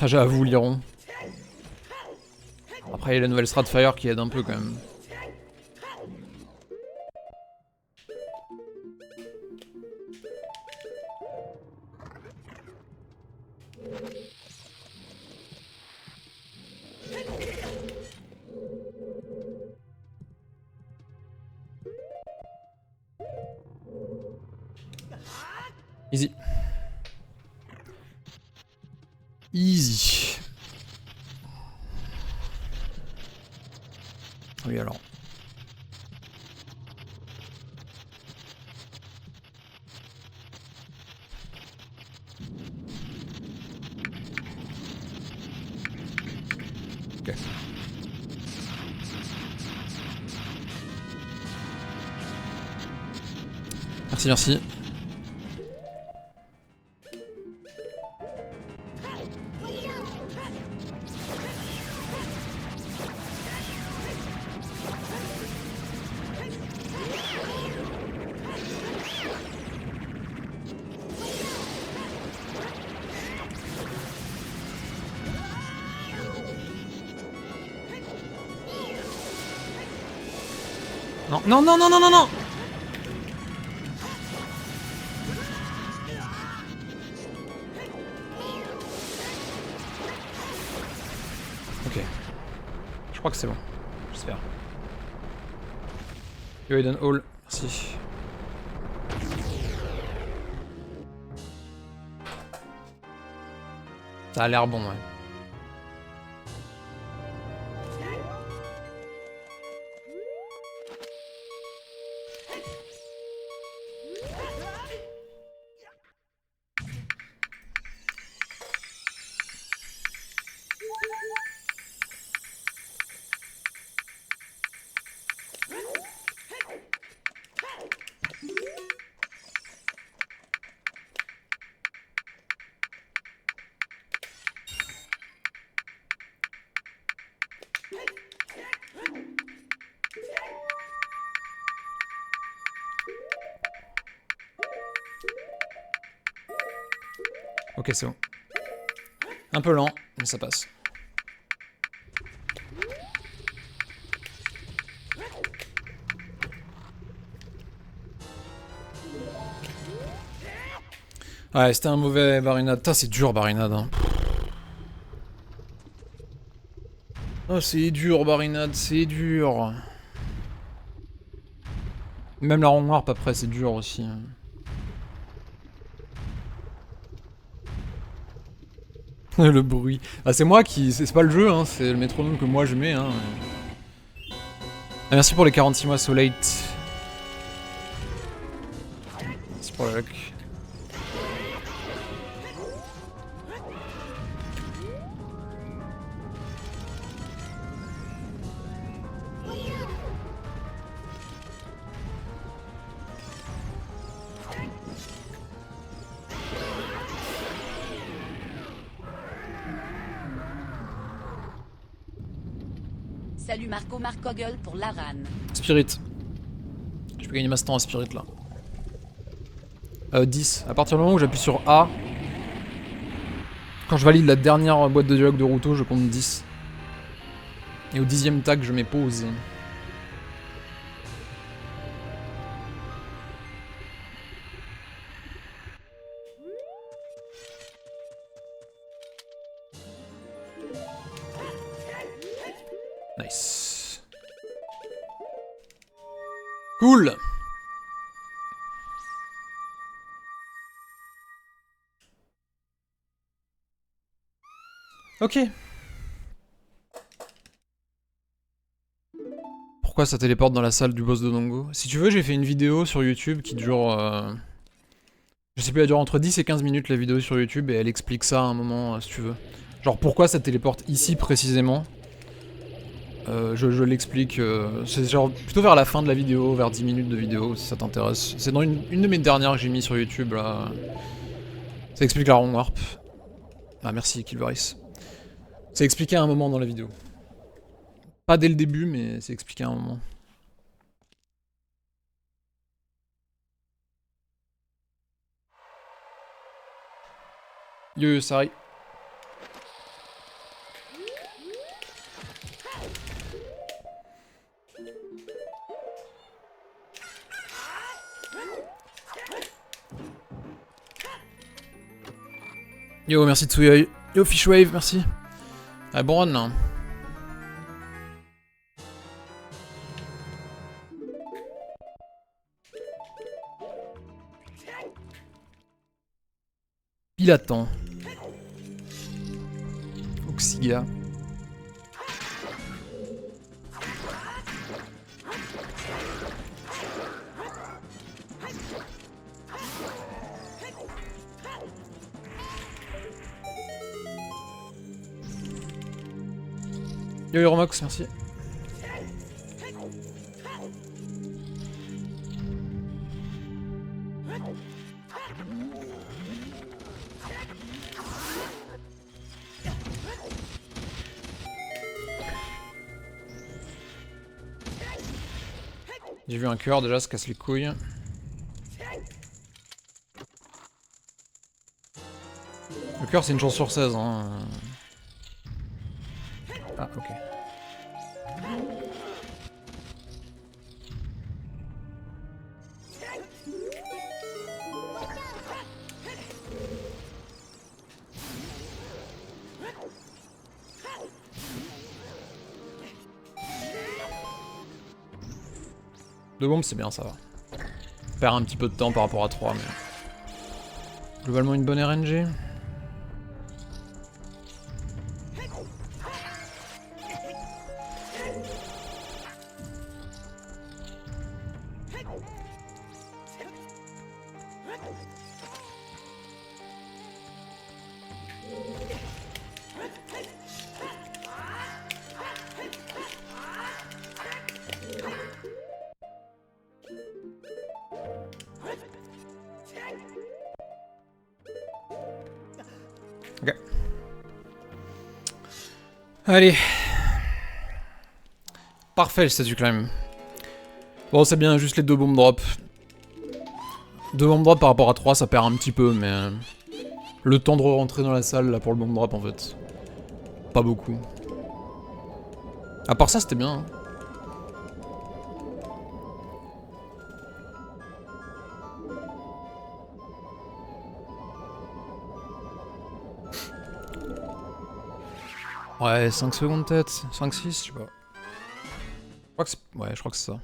Speaker 1: Ah, j'avoue, Liron. Après, il y a la nouvelle Stratfire qui aide un peu quand même. Easy. Easy. Oui alors. Ok. Merci, merci. Non, non, non, non, non, non, non. Ok. Je crois que c'est bon. J'espère. Yo, Eden Hall. Merci. Ça a l'air bon, ouais. Ok, c'est bon. Un peu lent, mais ça passe. Ouais, c'était un mauvais Barinade. Putain, c'est dur, Barinade. Hein. Oh, c'est dur, Barinade, c'est dur. Même la ronde noire, après, c'est dur aussi. Le bruit. Ah, c'est moi qui... C'est pas le jeu, hein, c'est le métronome que moi je mets. Hein. Ah, merci pour les 46 mois so late. Merci pour la luck.
Speaker 2: Salut Marco Marcoggle pour l'Aran.
Speaker 1: Spirit. Je peux gagner ma stand à Spirit là. 10. À partir du moment où j'appuie sur A, quand je valide la dernière boîte de dialogue de Ruto, je compte 10. Et au 10e tag, je mets pause. Nice. Cool. Ok. Pourquoi ça téléporte dans la salle du boss de Dongo? Si tu veux, j'ai fait une vidéo sur YouTube qui dure... Je sais plus, elle dure entre 10 et 15 minutes la vidéo sur YouTube et elle explique ça à un moment, si tu veux. Genre pourquoi ça téléporte ici précisément. Je l'explique, c'est genre plutôt vers la fin de la vidéo, vers 10 minutes de vidéo si ça t'intéresse. C'est dans une de mes dernières que j'ai mis sur YouTube là. Ça explique la Wrong Warp. Ah merci Kilvaris. C'est expliqué à un moment dans la vidéo. Pas dès le début mais c'est expliqué à un moment. Yo Sari. Yo, merci Tsuyoy. Yo, Fishwave, merci. Ah, bon run là. Pilatan. Oxiga. Yo Euromox, merci. J'ai vu un cœur déjà, se casse les couilles. Le cœur c'est une chance sur 16 hein. Ah ok. Deux bombes c'est bien, ça va. On perd un petit peu de temps par rapport à 3 mais... Globalement une bonne RNG. Ok. Allez. Parfait le statut climb. Bon c'est bien, juste les 2 bombes drop. 2 bombes drop par rapport à 3 ça perd un petit peu mais... Le temps de rentrer dans la salle là pour le bomb drop en fait. Pas beaucoup. À part ça c'était bien. Hein. Ouais, 5 secondes peut-être, 5-6, je sais pas. Je crois que c'est... Ouais, je crois que c'est ça.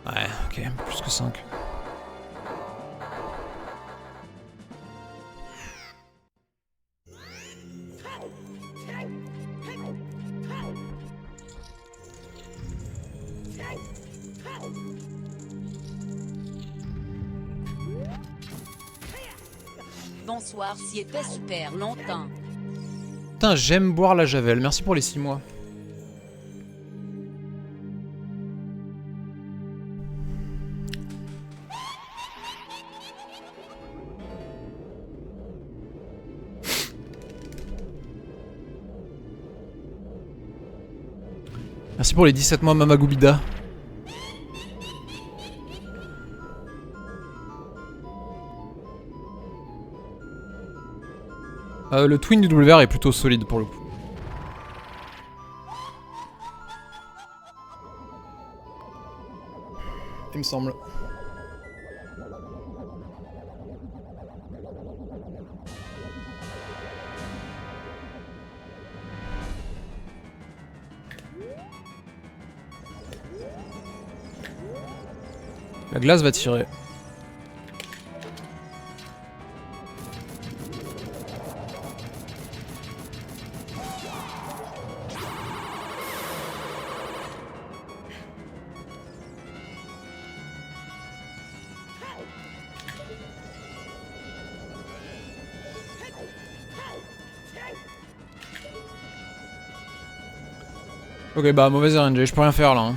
Speaker 1: Ouais, ok, plus que 5.
Speaker 2: Bonsoir, s'y était super longtemps.
Speaker 1: Putain, j'aime boire la javel, merci pour les 6 mois. Merci pour les 17 mois Mamagoubida. Le twin du WR est plutôt solide pour le coup. Il me semble. La glace va tirer. Ok, bah mauvaise RNG, je peux rien faire là. Hein.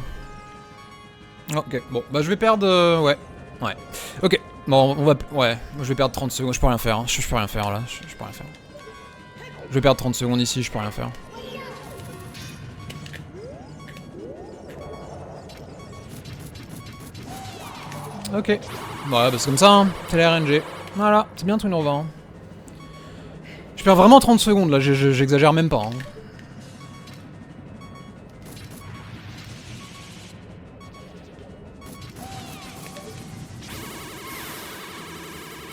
Speaker 1: Ok, bon, bah je vais perdre... ouais. Ouais. Ok, bon, on va... Ouais, je vais perdre 30 secondes, je peux rien faire. Hein. Je peux rien faire là, je peux rien faire. Je vais perdre 30 secondes ici, je peux rien faire. Ok. Ouais, bah c'est comme ça, hein. C'est la RNG. Voilà, c'est bien Twin Nova. Hein. Je perds vraiment 30 secondes là, j'exagère même pas. Hein.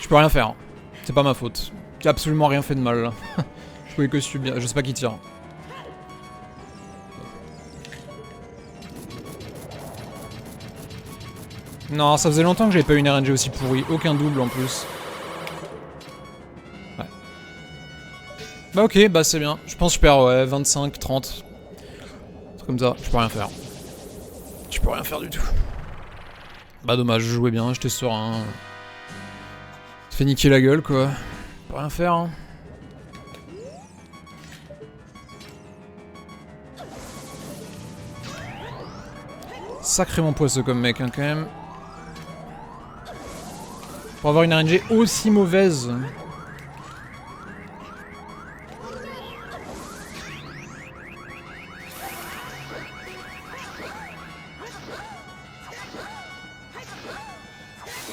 Speaker 1: Je peux rien faire. C'est pas ma faute. J'ai absolument rien fait de mal. Je pouvais que subir. Je sais pas qui tire. Non, ça faisait longtemps que j'avais pas eu une RNG aussi pourrie. Aucun double en plus. Ouais. Bah ok, bah c'est bien. Je pense que je perds ouais, 25, 30. C'est comme ça, je peux rien faire. Je peux rien faire du tout. Bah dommage, je jouais bien, j'étais serein. Ça fait niquer la gueule quoi. Je peux rien faire hein. Sacrément poisseux comme mec hein, quand même. Pour avoir une RNG aussi mauvaise.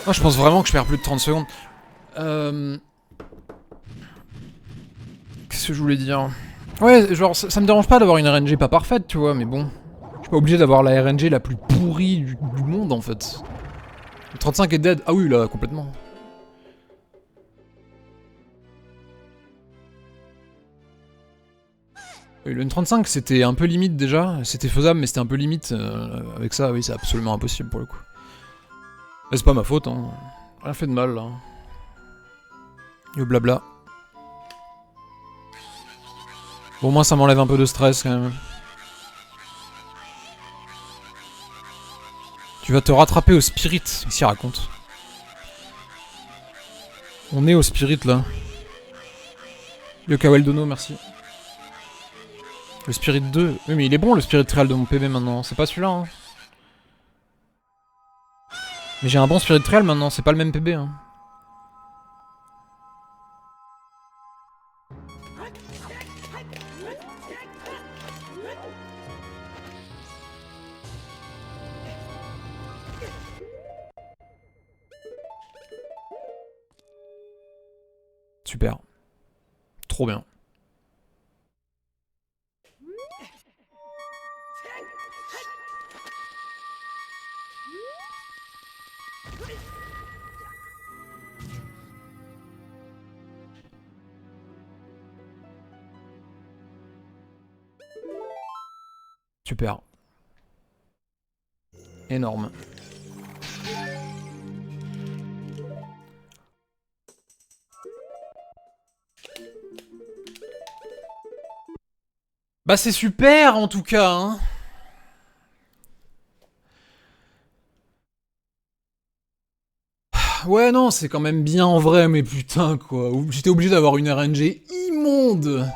Speaker 1: Moi je pense vraiment que je perds plus de 30 secondes. Qu'est-ce que je voulais dire? Ouais, genre ça me dérange pas d'avoir une RNG pas parfaite, tu vois, mais bon. Je suis pas obligé d'avoir la RNG la plus pourrie du monde en fait. Le 35 est dead. Ah oui, là, complètement. Oui, le N35 c'était un peu limite déjà. C'était faisable, mais c'était un peu limite. Avec ça, oui, c'est absolument impossible pour le coup. Mais c'est pas ma faute, hein. Rien fait de mal là. Yo blabla. Bon, au moins ça m'enlève un peu de stress quand même. Tu vas te rattraper au spirit. Ici raconte. On est au spirit là. Yo Kaweldono, merci. Le spirit 2. Oui mais il est bon le spirit trial de mon PB maintenant. C'est pas celui-là hein. Mais j'ai un bon spirit trial maintenant. C'est pas le même PB hein. Super. Trop bien. Super. Énorme. Bah c'est super en tout cas hein. Ouais non c'est quand même bien en vrai mais putain quoi. J'étais obligé d'avoir une RNG immonde.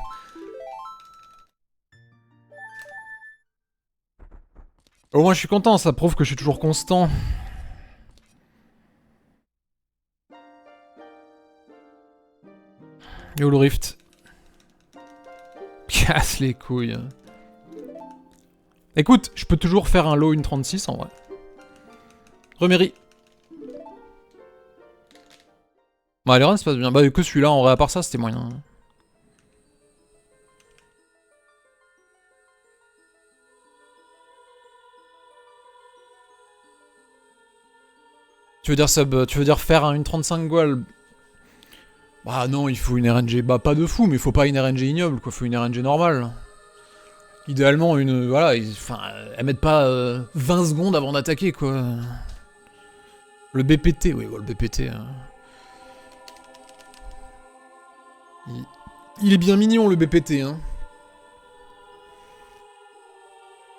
Speaker 1: Au moins je suis content, ça prouve que je suis toujours constant. Yo le rift. Casse les couilles. Écoute, je peux toujours faire un low une 36 en vrai. Reméry. Bah les runs se passent bien. Bah que celui-là en vrai, à part ça c'était moyen. Tu veux dire sub, tu veux dire faire une 35 goal. Bah non, il faut une RNG, bah pas de fou, mais il faut pas une RNG ignoble quoi, faut une RNG normale. Idéalement une, voilà, enfin, elles mettent pas 20 secondes avant d'attaquer quoi. Le BPT, oui, le BPT. Il est bien mignon le BPT hein.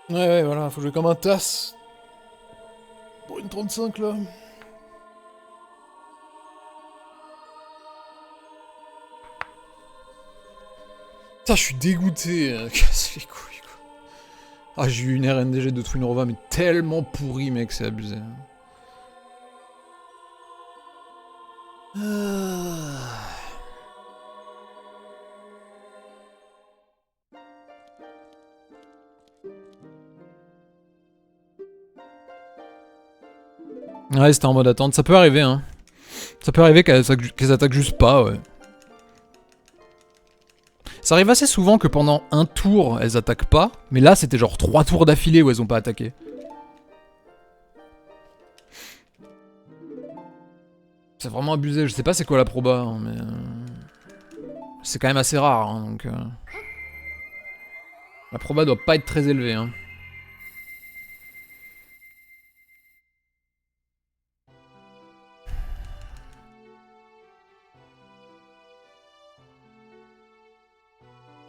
Speaker 1: Ouais, voilà, faut jouer comme un tasse. Pour une 35 là. Putain, je suis dégoûté. Casse les couilles quoi. Ah, j'ai eu une RNDG de Twin Rova, mais tellement pourri, mec, c'est abusé. Ouais, c'était en mode attente. Ça peut arriver, hein. Ça peut arriver qu'elles attaquent juste pas, ouais. Ça arrive assez souvent que pendant un tour, elles attaquent pas. Mais là, c'était genre 3 tours d'affilée où elles ont pas attaqué. C'est vraiment abusé. Je sais pas c'est quoi la proba, hein, mais... c'est quand même assez rare, hein, donc... La proba doit pas être très élevée, hein.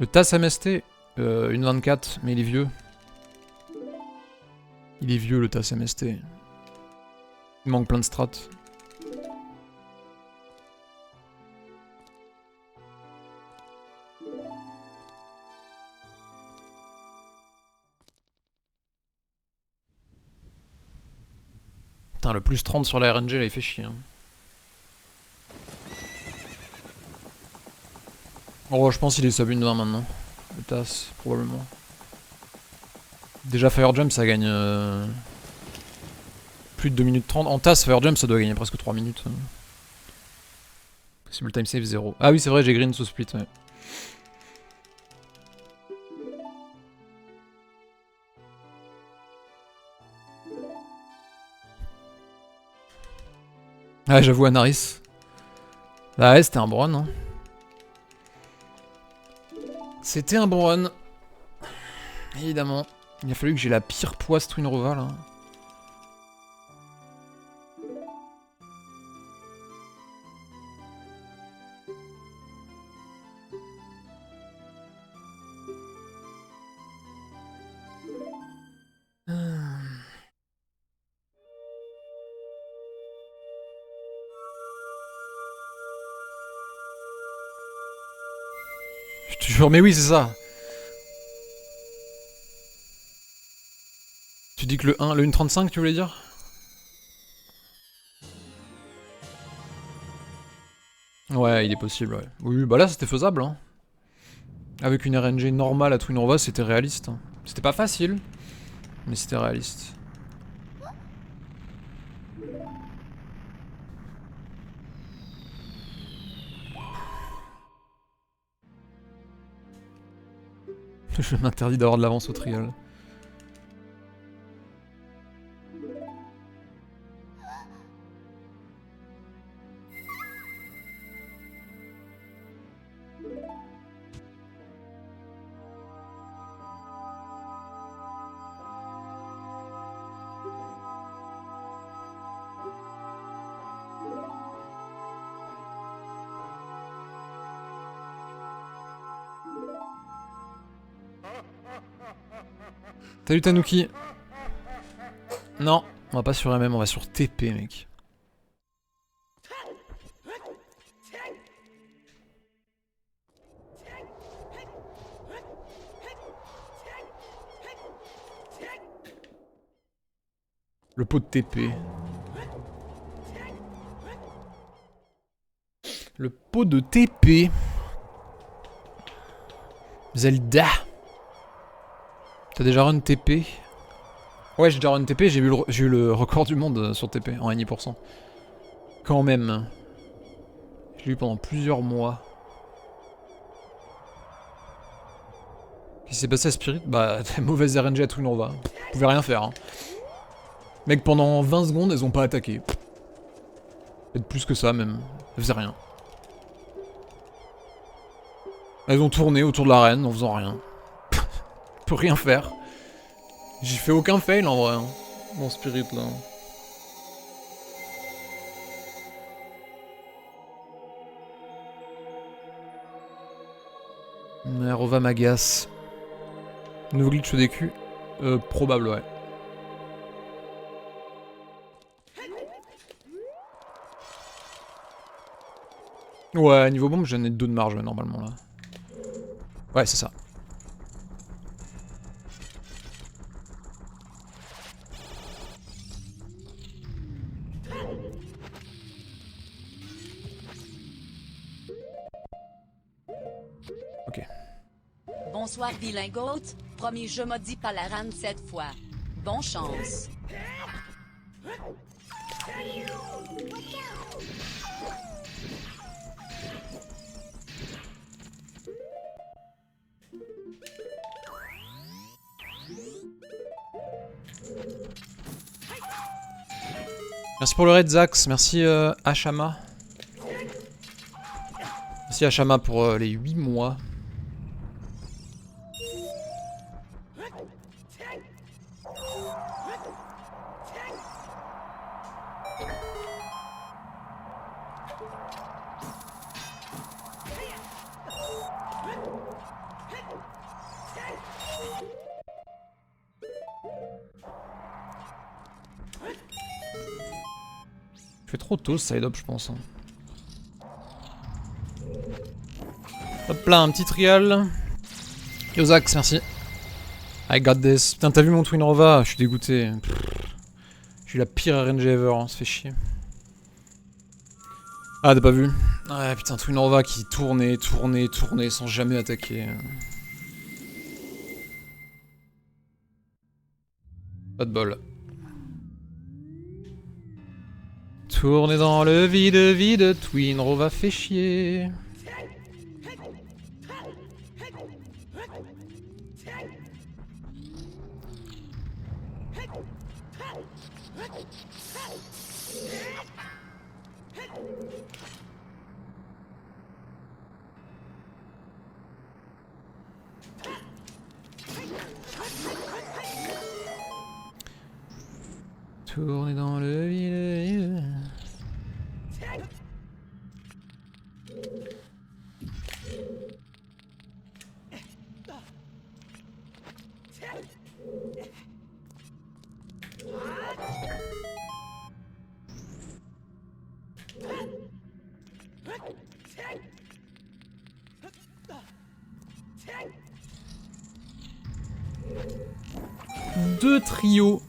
Speaker 1: Le TAS MST, une 24, mais il est vieux. Il est vieux le TAS MST. Il manque plein de strats. Putain, le plus 30 sur la RNG là, il fait chier. Hein. Oh, je pense qu'il est sub une 20 maintenant. Le TAS, probablement. Déjà Fire Jump, ça gagne... Plus de 2 minutes 30. En tasse, Fire Jump, ça doit gagner presque 3 minutes. Possible time save 0. Ah oui, c'est vrai, j'ai green sous split, ouais. Ah, j'avoue, Anaris. Bah ouais, c'était un bon run. Hein. C'était un bon run. Évidemment. Il a fallu que j'ai la pire poisse Twinrova là. Je te jure, mais oui, c'est ça. Tu dis que le 1, le 1.35, tu voulais dire? Ouais, il est possible, ouais. Oui, bah là, c'était faisable, hein. Avec une RNG normale à Twinrova, c'était réaliste. Hein. C'était pas facile, mais c'était réaliste. Je m'interdis d'avoir de l'avance au trial. Salut Tanuki. Non, on va pas sur MM, on va sur TP, mec. Le pot de TP. Le pot de TP. Zelda. T'as déjà run TP? Ouais, j'ai déjà run TP, j'ai eu le record du monde sur TP en NI%. Quand même. Je l'ai eu pendant plusieurs mois. Qu'est-ce qui s'est passé à Spirit? Bah, mauvaise RNG à Twinrova. Vous pouvez rien faire. Hein. Mec, pendant 20 secondes, elles ont pas attaqué. Peut-être plus que ça, même. Elles faisaient rien. Elles ont tourné autour de l'arène en faisant rien. Je peux rien faire. J'ai fait aucun fail en vrai. Hein. Mon Spirit là. Rova m'agace. Nouveau glitch au DQ. Probable, ouais. Ouais, niveau bombe, j'en ai 2 de marge normalement là. Ouais, c'est ça. Ok.
Speaker 2: Bonsoir Bilingote. Promis, je maudis Palaran cette fois. Bonne chance.
Speaker 1: Merci pour le raid Zax, merci Hachama. Merci Hachama pour les 8 mois. Je fais trop tôt ce side up je pense. Hein. Hop là, un petit trial. Yozax, merci. I got this. Putain, t'as vu mon Twinrova? Je suis dégoûté. J'ai eu la pire RNG ever, hein. Ça fait chier. Ah, t'as pas vu? Ouais, putain, Twinrova qui tournait sans jamais attaquer. Pas de bol. Tourner dans le vide, vide, Twinro va fait chier. Tourner dans le vide. Deux trios.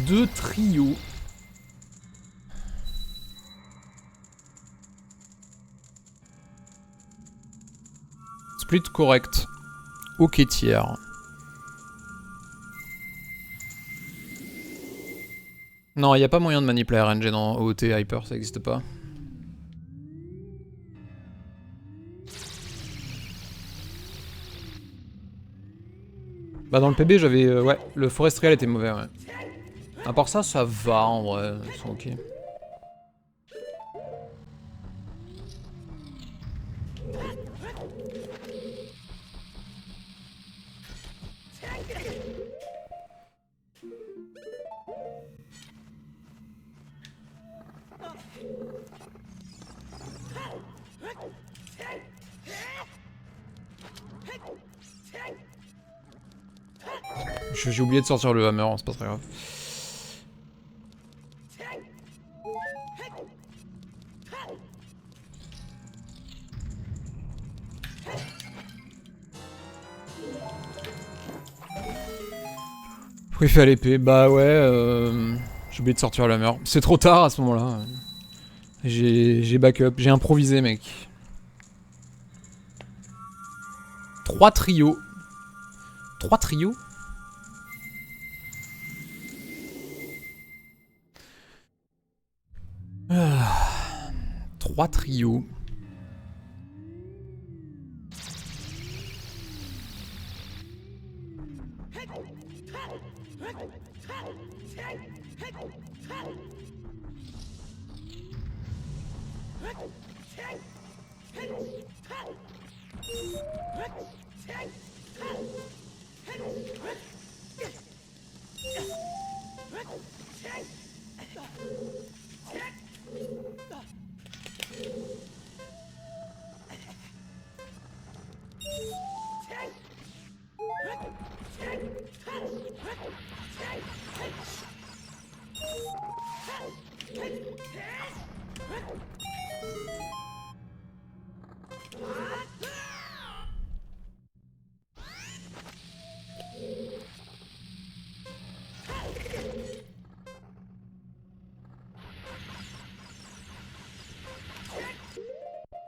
Speaker 1: Deux trios. Split correct. Ok tiers. Non, il n'y a pas moyen de manipuler RNG dans OOT Hyper, ça n'existe pas. Bah dans le PB j'avais... ouais, le Forestrial était mauvais, ouais. À part ça, ça va en vrai, ils sont ok. J'ai oublié de sortir le hammer, c'est pas très grave. Préfet à l'épée, bah ouais, j'ai oublié de sortir le hammer. C'est trop tard à ce moment-là. J'ai backup, j'ai improvisé mec. 3 trios. 3 trios? Ah, 3 trios.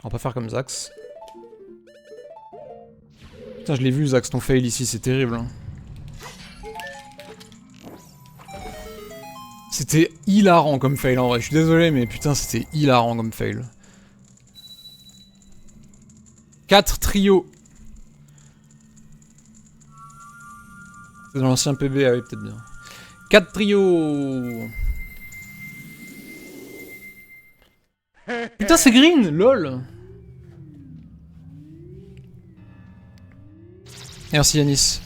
Speaker 1: On va pas faire comme Zax. Putain, je l'ai vu Zax, ton fail ici, c'est terrible. Hein. C'était hilarant comme fail en vrai, je suis désolé, mais putain, c'était hilarant comme fail. 4 trios. C'est dans l'ancien PB, ah oui, peut-être bien. 4 trios. Putain, c'est green, lol. Merci Yanis.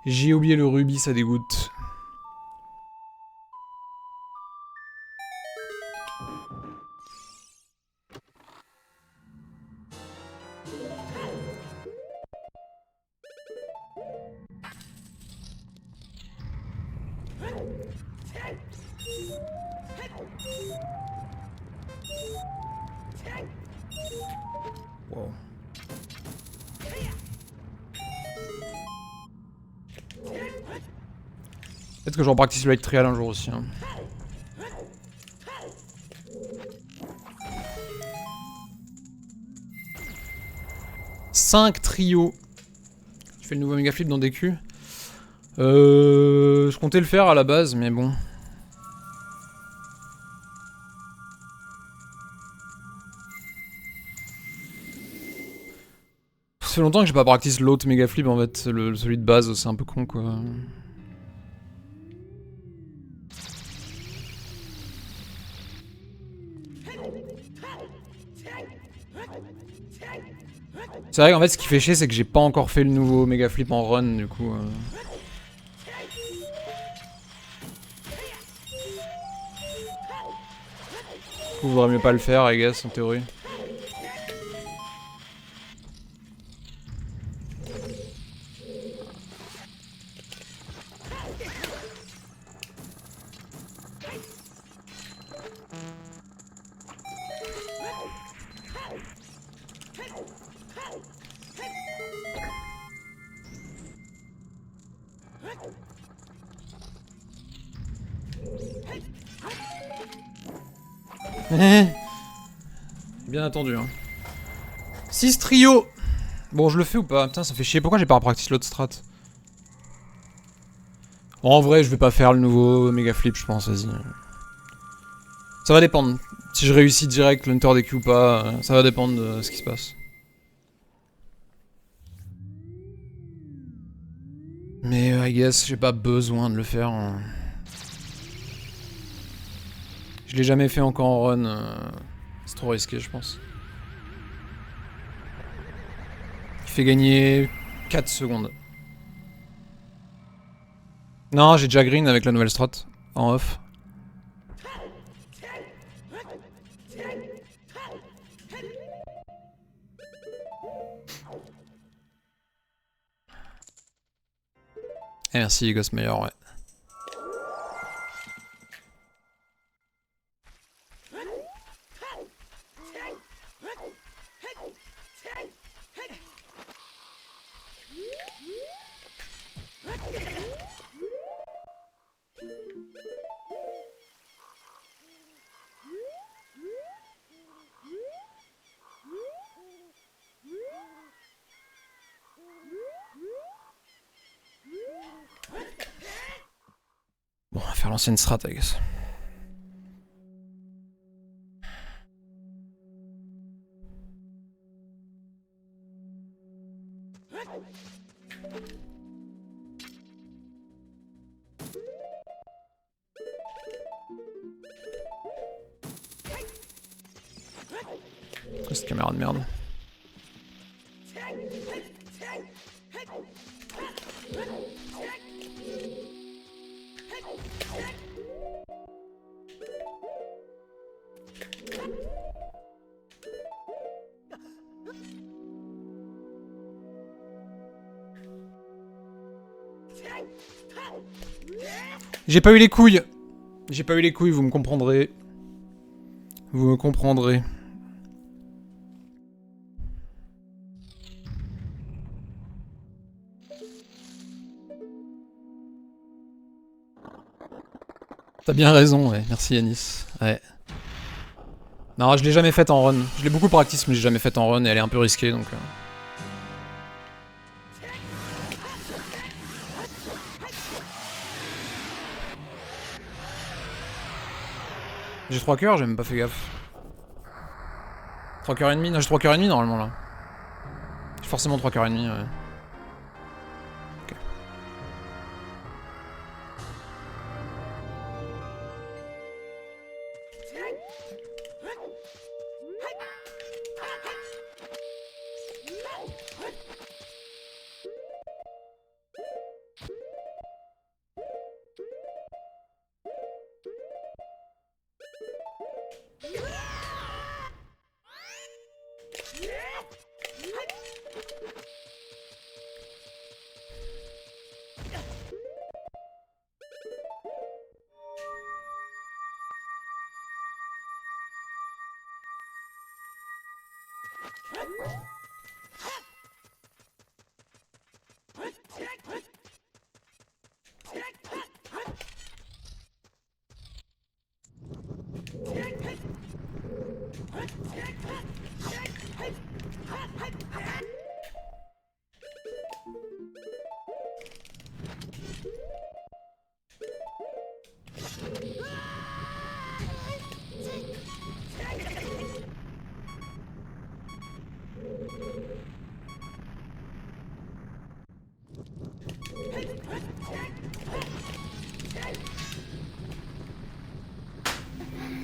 Speaker 1: J'ai oublié le rubis, ça dégoûte. Wow. Peut-être que je repractice le light trial un jour aussi. Hein. Cinq trios. Tu fais le nouveau méga flip dans DQ. Je comptais le faire à la base, mais bon. Ça fait longtemps que j'ai pas practice l'autre méga flip en fait. Celui de base, c'est un peu con quoi. C'est vrai qu'en fait ce qui fait chier c'est que j'ai pas encore fait le nouveau méga flip en run du coup. Du coup vaudrait mieux pas le faire I guess en théorie. Bien attendu hein. 6 trios. Bon je le fais ou pas? Putain ça fait chier, pourquoi j'ai pas practice l'autre strat? Bon, en vrai je vais pas faire le nouveau méga flip je pense, vas-y. Ça va dépendre. Si je réussis direct l'hunter DQ ou pas, ça va dépendre de ce qui se passe. Mais I guess j'ai pas besoin de le faire. Hein. Je l'ai jamais fait encore en run. C'est trop risqué je pense. Il fait gagner 4 secondes. Non, j'ai déjà green avec la nouvelle strat. En off. Et merci Ghostmeyer, ouais. Bon, on va faire l'ancienne strat, I guess. Cette caméra de merde. J'ai pas eu les couilles. J'ai pas eu les couilles, vous me comprendrez. Vous me comprendrez. T'as bien raison, ouais. Merci Yanis. Ouais. Non, je l'ai jamais faite en run. Je l'ai beaucoup practice, mais j'ai jamais faite en run et elle est un peu risquée donc. J'ai 3 cœurs, j'ai même pas fait gaffe. 3 cœurs et demi? Non, j'ai 3 cœurs et demi normalement là. J'ai forcément 3 cœurs et demi, ouais. Ok.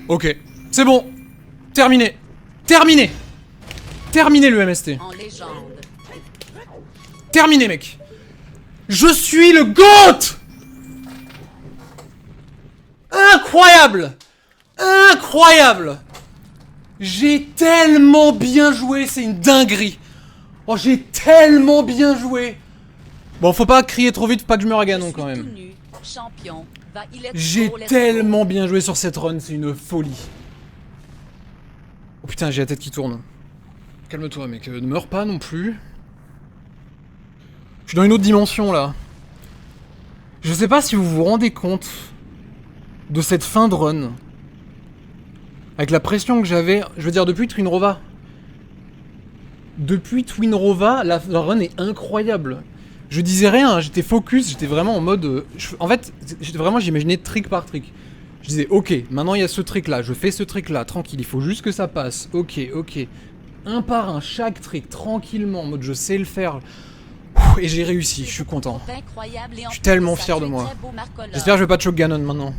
Speaker 1: Ok, c'est bon. Terminé. Terminé. Terminé le MST.
Speaker 2: En légende.
Speaker 1: Terminé, mec. Je suis le GOAT. Incroyable. Incroyable. J'ai tellement bien joué, c'est une dinguerie. Oh, j'ai tellement bien joué. Bon, faut pas crier trop vite, faut pas que je me à Ganon quand même.
Speaker 2: Champion.
Speaker 1: J'ai tellement bien joué sur cette run, c'est une folie. Oh putain, j'ai la tête qui tourne. Calme-toi, mec, ne meurs pas non plus. Je suis dans une autre dimension là. Je sais pas si vous vous rendez compte de cette fin de run. Avec la pression que j'avais, je veux dire depuis Twinrova. Depuis Twinrova, la run est incroyable. Je disais rien, hein, j'étais focus, j'étais vraiment en mode... en fait, j'imaginais trick par trick. Je disais, ok, maintenant il y a ce trick là, je fais ce trick là, tranquille, il faut juste que ça passe. Ok, ok. Un par un, chaque trick, tranquillement, en mode je sais le faire. Et j'ai réussi, je suis content. Je suis tellement fier de moi. J'espère que je vais pas choke Ganon maintenant.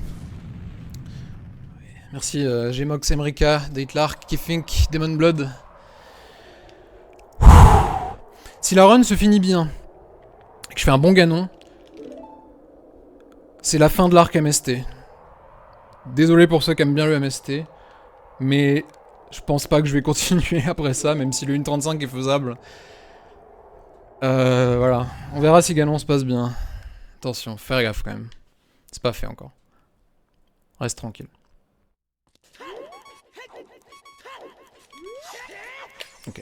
Speaker 1: Merci Gmox, Emrika, Deitlark, Kifink, Demon Blood. Si la run se finit bien, et que je fais un bon Ganon, c'est la fin de l'arc MST. Désolé pour ceux qui aiment bien le MST, mais je pense pas que je vais continuer après ça, même si le 1.35 est faisable. Voilà. On verra si Ganon se passe bien. Attention, faire gaffe quand même. C'est pas fait encore. Reste tranquille. Ok.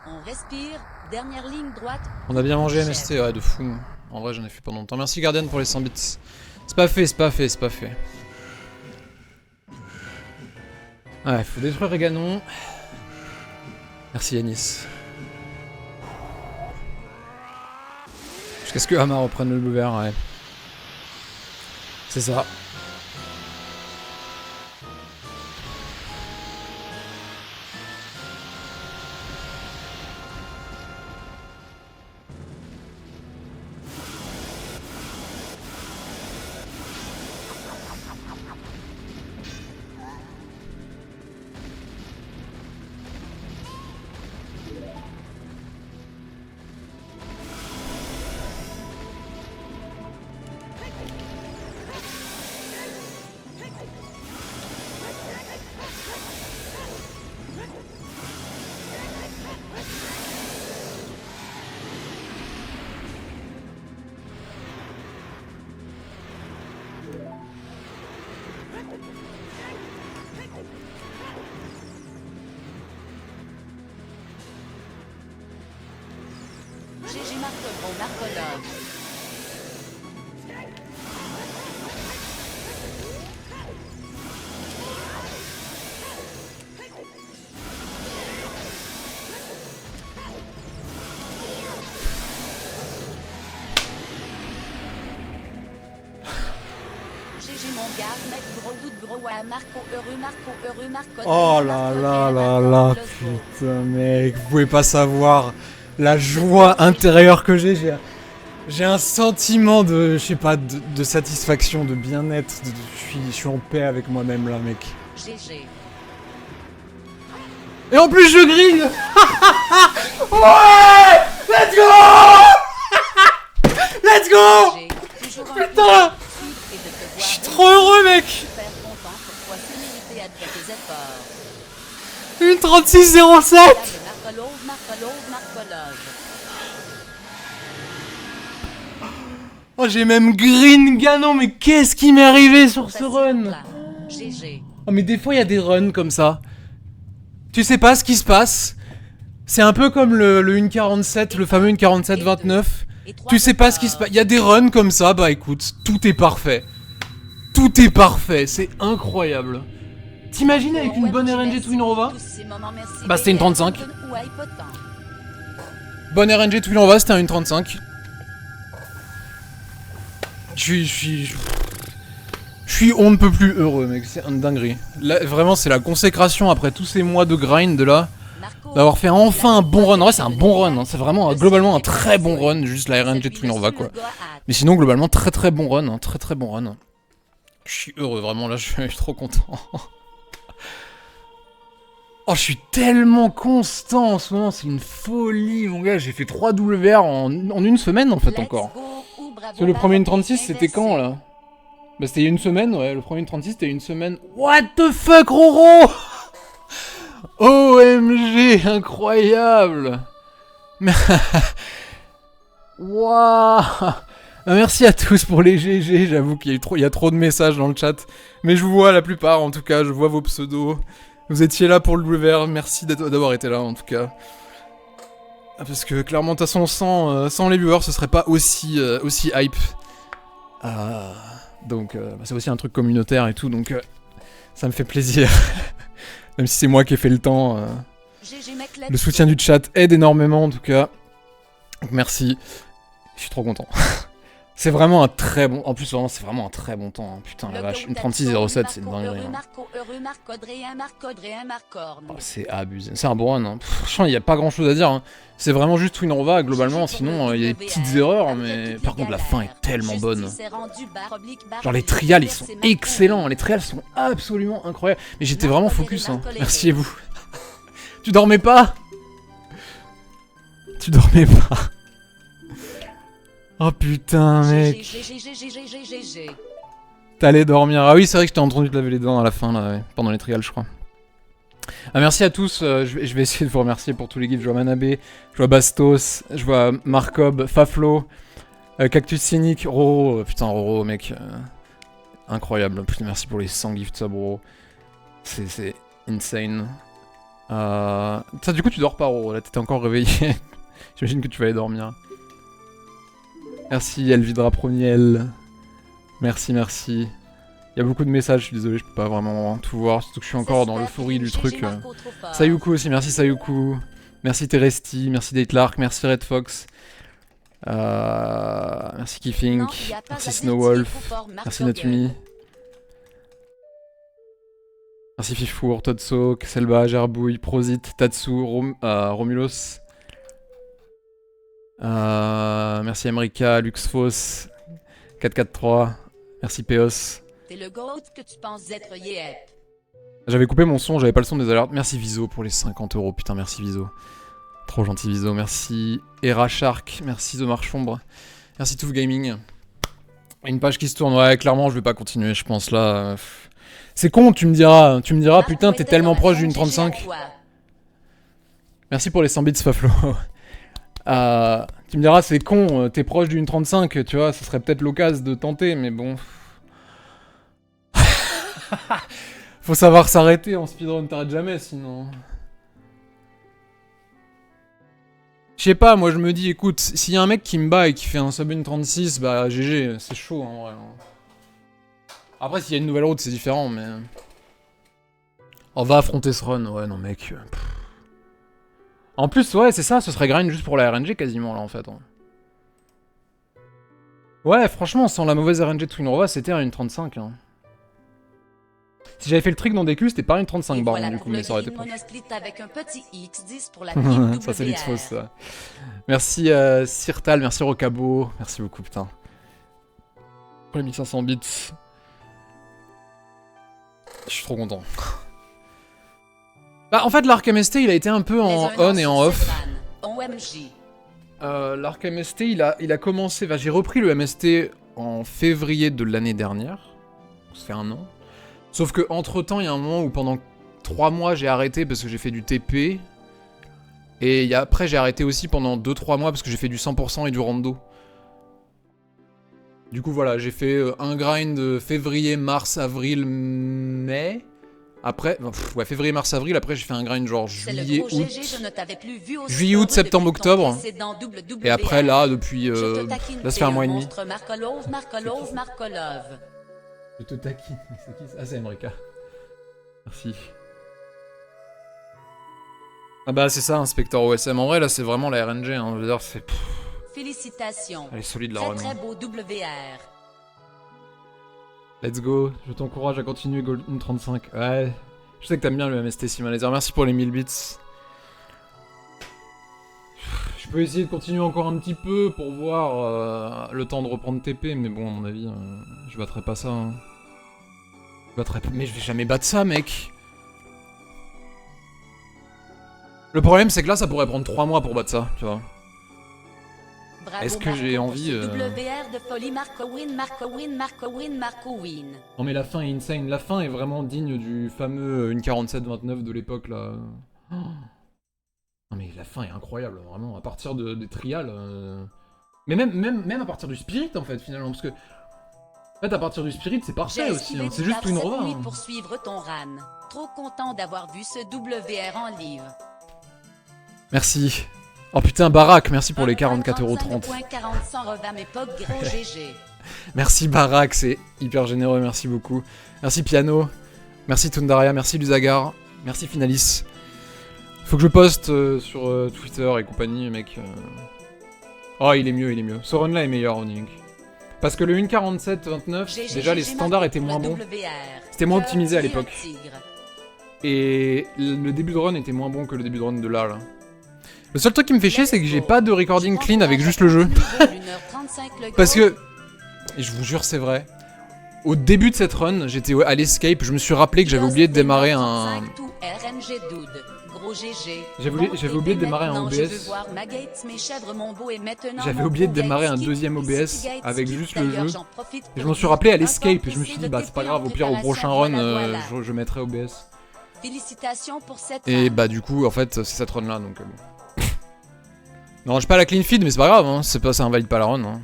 Speaker 2: On respire, dernière ligne droite.
Speaker 1: On a bien mangé MST, ouais, de fou. En vrai, j'en ai fait pendant longtemps. Merci Guardian pour les 100 bits. C'est pas fait, c'est pas fait, c'est pas fait. Ouais, faut détruire les Ganon. Merci Yanis. Jusqu'à ce que Hamar reprenne le bleu vert, ouais. C'est ça.
Speaker 2: GG Marcologue. GG mon gars, mec, gros doute, gros à Marco, heureux, Marco.
Speaker 1: Oh là là là là, putain mec, vous pouvez pas savoir la joie intérieure que j'ai un sentiment de, je sais pas, de satisfaction, de bien-être, je suis en paix avec moi-même là, mec.
Speaker 2: GG.
Speaker 1: Et en plus je grille. Ouais, let's go. Let's go. Putain, je suis trop heureux, mec. Une 36-07. Oh, j'ai même green Ganon, mais qu'est-ce qui m'est arrivé sur ce run? Oh, mais des fois il y a des runs comme ça. Tu sais pas ce qui se passe, C'est un peu comme le 1.47, le fameux 1.47-29. Tu sais pas ce qui se passe. Il y a des runs comme ça, bah écoute, tout est parfait. Tout est parfait, c'est incroyable. T'imagines avec une bonne RNG Twin Rova? Bah c'était une 35. Bonne RNG Twin Rova, c'était un 1.35. Je suis on ne peut plus heureux, mec, c'est une dinguerie. Là, vraiment, c'est la consécration après tous ces mois de grind là. D'avoir fait enfin un bon run. En vrai, c'est un bon run, hein. C'est vraiment globalement un très bon run, juste la RNG Twin Rova quoi. Mais sinon, globalement, très très bon run, hein. Très très bon run. Je suis heureux, vraiment, là, je suis trop content. Oh, je suis tellement constant en ce moment, c'est une folie, mon gars. J'ai fait 3 WR en une semaine, en fait, encore. Parce que le premier 1.36, c'était quand, là? Bah, c'était il y a une semaine, ouais. Le premier 1.36, c'était une semaine. What the fuck, Roro? OMG, incroyable. Waouh. Merci à tous pour les GG, j'avoue qu'il y a trop de messages dans le chat. Mais je vous vois la plupart, en tout cas, je vois vos pseudos. Vous étiez là pour le WR, merci d'avoir été là, en tout cas. Parce que clairement, de toute façon, sans les viewers, ce serait pas aussi hype. Donc, c'est aussi un truc communautaire et tout, donc ça me fait plaisir. Même si c'est moi qui ai fait le temps. Le soutien du chat aide énormément, en tout cas. Donc merci. Je suis trop content. C'est vraiment un très bon... En plus, vraiment, c'est vraiment un très bon temps. Hein. Putain, la vache. Une 36,07, c'est une dinguerie. Oh, c'est abusé. C'est un bon run. Hein. Franchement, il n'y a pas grand-chose à dire. Hein. C'est vraiment juste Twin Rova, globalement. Sinon, il y a des petites erreurs. Mais par contre, la fin est tellement bonne. Genre, les trials, ils sont excellents. Les trials sont absolument incroyables. Mais j'étais vraiment focus. Hein. Merci à vous. Tu dormais pas? Tu dormais pas? Oh putain, mec. T'allais dormir. Ah oui, c'est vrai que je t'ai entendu te laver les dents à la fin, là, ouais, pendant les trials, je crois. Ah, merci à tous. Je vais essayer de vous remercier pour tous les gifs. Je vois Manabe, je vois Bastos, je vois Marcob, Faflo, Cactus Cynic, Roro. Putain, Roro, mec. Incroyable. Putain, merci pour les 100 gifts, ça, bro. C'est insane. Ça, du coup, tu dors pas, Roro. Là, t'étais encore réveillé. J'imagine que tu vas aller dormir. Merci Elvidra Proniel. Merci, merci. Il y a beaucoup de messages, je suis désolé, je peux pas vraiment tout voir, surtout que je suis encore dans l'euphorie du truc. Sayuku aussi, merci Sayuku. Merci Teresti, merci Datelark, merci Red Fox. Merci Kifink, merci Snowwolf, merci Natumi. Merci Fifour, Todso, Selba, Gerbouille, Prosit, Tatsu, Romulos. Merci America, Luxfos, 443, merci Peos.
Speaker 2: T'es le goat que tu penses être Yep.
Speaker 1: J'avais coupé mon son, j'avais pas le son des alertes. Merci Viso pour les 50 €, putain merci Viso. Trop gentil Viso, merci Era Shark, merci The Marchombre, merci Touf Gaming. Une page qui se tourne, ouais clairement je vais pas continuer je pense là. C'est con, tu me diras putain t'es tellement proche d'une 35. Merci pour les 100 bits Faflo. Tu me diras, c'est con, t'es proche d'une 35, tu vois, ça serait peut-être l'occasion de tenter, mais bon. Faut savoir s'arrêter en speedrun, t'arrêtes jamais sinon. Je sais pas, moi je me dis, écoute, s'il y a un mec qui me bat et qui fait un sub 36, bah GG, c'est chaud en vrai. Après, s'il y a une nouvelle route, c'est différent, mais. On va affronter ce run, ouais, non mec. En plus, ouais, c'est ça, ce serait grind juste pour la RNG quasiment, là, en fait. Hein. Ouais, franchement, sans la mauvaise RNG de Twin Rova, c'était un 1.35. Hein. Si j'avais fait le trick dans DQ, c'était pas une 35 bar, du coup, mais ça aurait été proche. Ça, c'est l'X-Fos, ça. Merci Sirtal, merci Rocabo, merci beaucoup, putain. Pour les 1500 bits. Je suis trop content. Bah, en fait, l'arc MST, il a été un peu en on et en off. L'arc MST, il a commencé... J'ai repris le MST en février de l'année dernière. Ça fait un an. Sauf que entre temps, il y a un moment où pendant 3 mois, j'ai arrêté parce que j'ai fait du TP. Et après, j'ai arrêté aussi pendant 2-3 mois parce que j'ai fait du 100% et du rando. Du coup, voilà, j'ai fait un grind février, mars, avril, mai... Après, ouais, février, mars, avril. Après, j'ai fait un grind genre juillet, août. Juillet, août, septembre, octobre. Et après, là, depuis. Là, ça fait un mois et demi. Je te taquine. C'est qui ça? Ah, c'est Emrika. Merci. Ah bah c'est ça, Inspector OSM. En vrai là c'est vraiment la RNG, hein. Je veux dire c'est...
Speaker 2: Félicitations.
Speaker 1: Elle est solide la
Speaker 2: Très
Speaker 1: run.
Speaker 2: très beau WR.
Speaker 1: Let's go, je t'encourage à continuer Golden 35. Ouais, je sais que t'aimes bien le MST Simulator. Merci pour les 1000 bits. Je peux essayer de continuer encore un petit peu pour voir le temps de reprendre TP, mais bon à mon avis, je battrai pas ça. Hein. Mais je vais jamais battre ça mec. Le problème c'est que là ça pourrait prendre 3 mois pour battre ça, tu vois. Est-ce que j'ai envie
Speaker 2: WR de folie Marco Win.
Speaker 1: Non mais la fin est insane, la fin est vraiment digne du fameux 1.47-29 de l'époque là. Oh. Non mais la fin est incroyable, vraiment, à partir des trials. Mais même à partir du spirit en fait finalement, parce que... En fait à partir du spirit c'est parfait aussi, hein. C'est juste Twin Rova. Hein.
Speaker 2: Pour suivre ton ran. Trop content d'avoir vu ce WR en livre.
Speaker 1: Merci. Oh putain, Barak, merci pour les 44,30 €. Merci Barak, c'est hyper généreux, merci beaucoup. Merci Piano, merci Tundaria, merci Luzagar, merci Finalis. Faut que je poste sur Twitter et compagnie, mec. Oh, il est mieux. Ce run là est meilleur, Onyx. Parce que le 1.47-29, déjà les standards étaient moins bons. C'était moins optimisé à l'époque. Et le début de run était moins bon que le début de run de là. Le seul truc qui me fait chier, c'est que j'ai pas de recording clean avec juste le jeu. Parce que, et je vous jure c'est vrai, au début de cette run, j'étais à l'escape, je me suis rappelé que j'avais oublié de démarrer un... J'avais oublié de démarrer un OBS. J'avais oublié de démarrer un deuxième OBS avec juste le jeu. Et je m'en suis rappelé à l'escape et je me suis dit bah c'est pas grave, au pire au prochain run je mettrai OBS.
Speaker 2: Félicitations pour cette
Speaker 1: Et bah du coup en fait c'est cette run là donc bon. Non, j'ai pas la clean feed, mais c'est pas grave, hein. Ça invalide pas la run. Hein.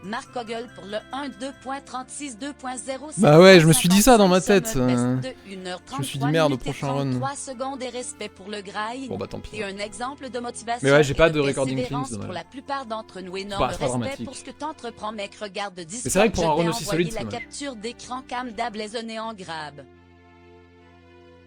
Speaker 2: Marc Kogel pour le 1.2.36.2.0.
Speaker 1: Bah ouais, je me suis dit ça dans ma tête. Je me suis dit merde au prochain run.
Speaker 2: 3 secondes et respect pour le grind.
Speaker 1: Bon bah tant pis.
Speaker 2: Et un exemple de motivation.
Speaker 1: Mais ouais, j'ai pas de recording clean, c'est
Speaker 2: pour la plupart d'entre nous. Énorme
Speaker 1: pas
Speaker 2: respect
Speaker 1: dramatique.
Speaker 2: pour ce que t'entreprends, mec. Regarde de Discord.
Speaker 1: Mais c'est vrai que pour un run aussi solide,
Speaker 2: la
Speaker 1: c'est
Speaker 2: capture d'écran cam d'ablaisonné en grab.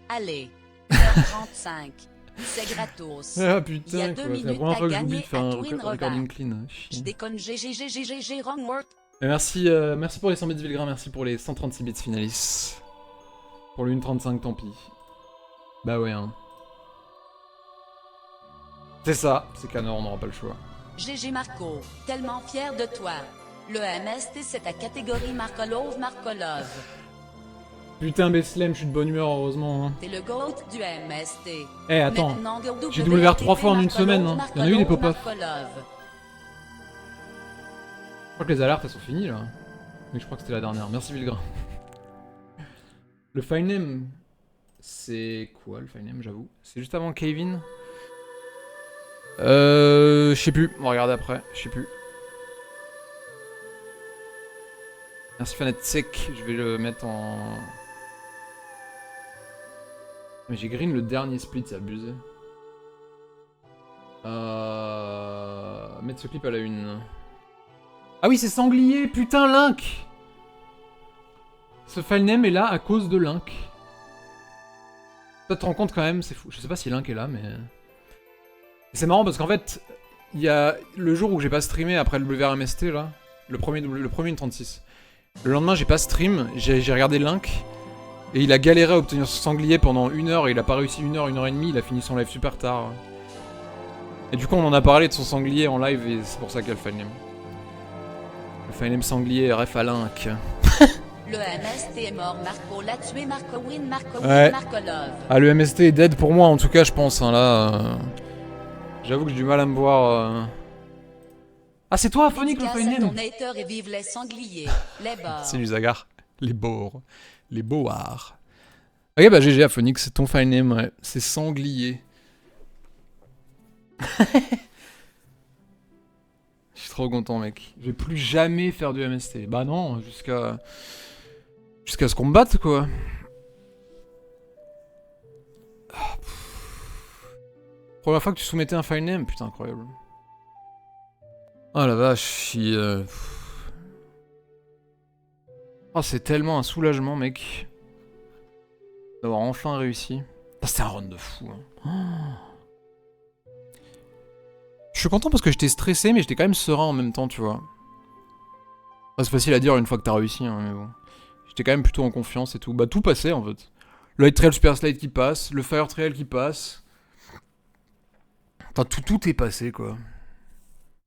Speaker 2: Allez, 35. C'est gratos.
Speaker 1: Ah putain, quoi. C'est la première fois que j'oublie de faire un recording clean.
Speaker 2: Je déconne, GG, wrong word.
Speaker 1: Merci, merci pour les 100 bits Vilgrain, merci pour les 136 bits Finalis. Pour le 1.35, tant pis. Bah ouais, hein. C'est ça, c'est Canor, on n'aura pas le choix.
Speaker 2: GG Marco, tellement fier de toi. Le MST, c'est ta catégorie Markolov.
Speaker 1: Putain, Beslem, je suis de bonne humeur, heureusement. Hein.
Speaker 2: T'es le GOAT du MST.
Speaker 1: Eh, attends, j'ai WR 3 fois en une semaine, hein. Il y en a eu des pop-off. Je crois que les alertes, elles sont finies, là. Mais je crois que c'était la dernière. Merci, Vilgrain. Le file name, c'est quoi, le file name, j'avoue? C'est juste avant Kevin. Je sais plus, on va regarder après, je sais plus. Merci Fanatic, je vais le mettre en... Mais j'ai green le dernier split, c'est abusé. Mettre ce clip à la une. Ah oui, c'est Sanglier, putain, Link. Ce file name est là à cause de Link. Ça te rend compte quand même, c'est fou. Je sais pas si Link est là, mais... C'est marrant parce qu'en fait, il y a le jour où j'ai pas streamé après le WRMST, là, le premier 1.36. Le lendemain, j'ai pas stream, j'ai regardé Link. Et il a galéré à obtenir son sanglier pendant 1 heure et il a pas réussi 1 heure, 1 heure et demie, il a fini son live super tard. Et du coup on en a parlé de son sanglier en live et c'est pour ça qu'il y a le file name. Le file name sanglier ref à Link.
Speaker 2: Le MST est mort, Marco l'a tué, Marco win,
Speaker 1: ouais.
Speaker 2: Markolov.
Speaker 1: Ah le MST est dead pour moi en tout cas je pense, hein, là... J'avoue que j'ai du mal à me voir... Ah c'est toi Phonic le file name.
Speaker 2: Et vive les sangliers, les bords.
Speaker 1: C'est Luzagar. Les bords. Les boards. Ok bah GG à Phonix, c'est ton file name, ouais. C'est Sanglier. Je suis trop content mec. Je vais plus jamais faire du MST. Bah non, jusqu'à ce qu'on me batte quoi. Première fois que tu soumettais un file name, putain, incroyable. Oh la vache, oh, c'est tellement un soulagement, mec. D'avoir enfin réussi. Ah, c'était un run de fou. Hein. Je suis content parce que j'étais stressé, mais j'étais quand même serein en même temps, tu vois. Ah, c'est facile à dire une fois que t'as réussi, hein, mais bon. J'étais quand même plutôt en confiance et tout. Bah, tout passait, en fait. Le Light Trail Super Slide qui passe, le Fire Trail qui passe. Enfin, tout est passé, quoi.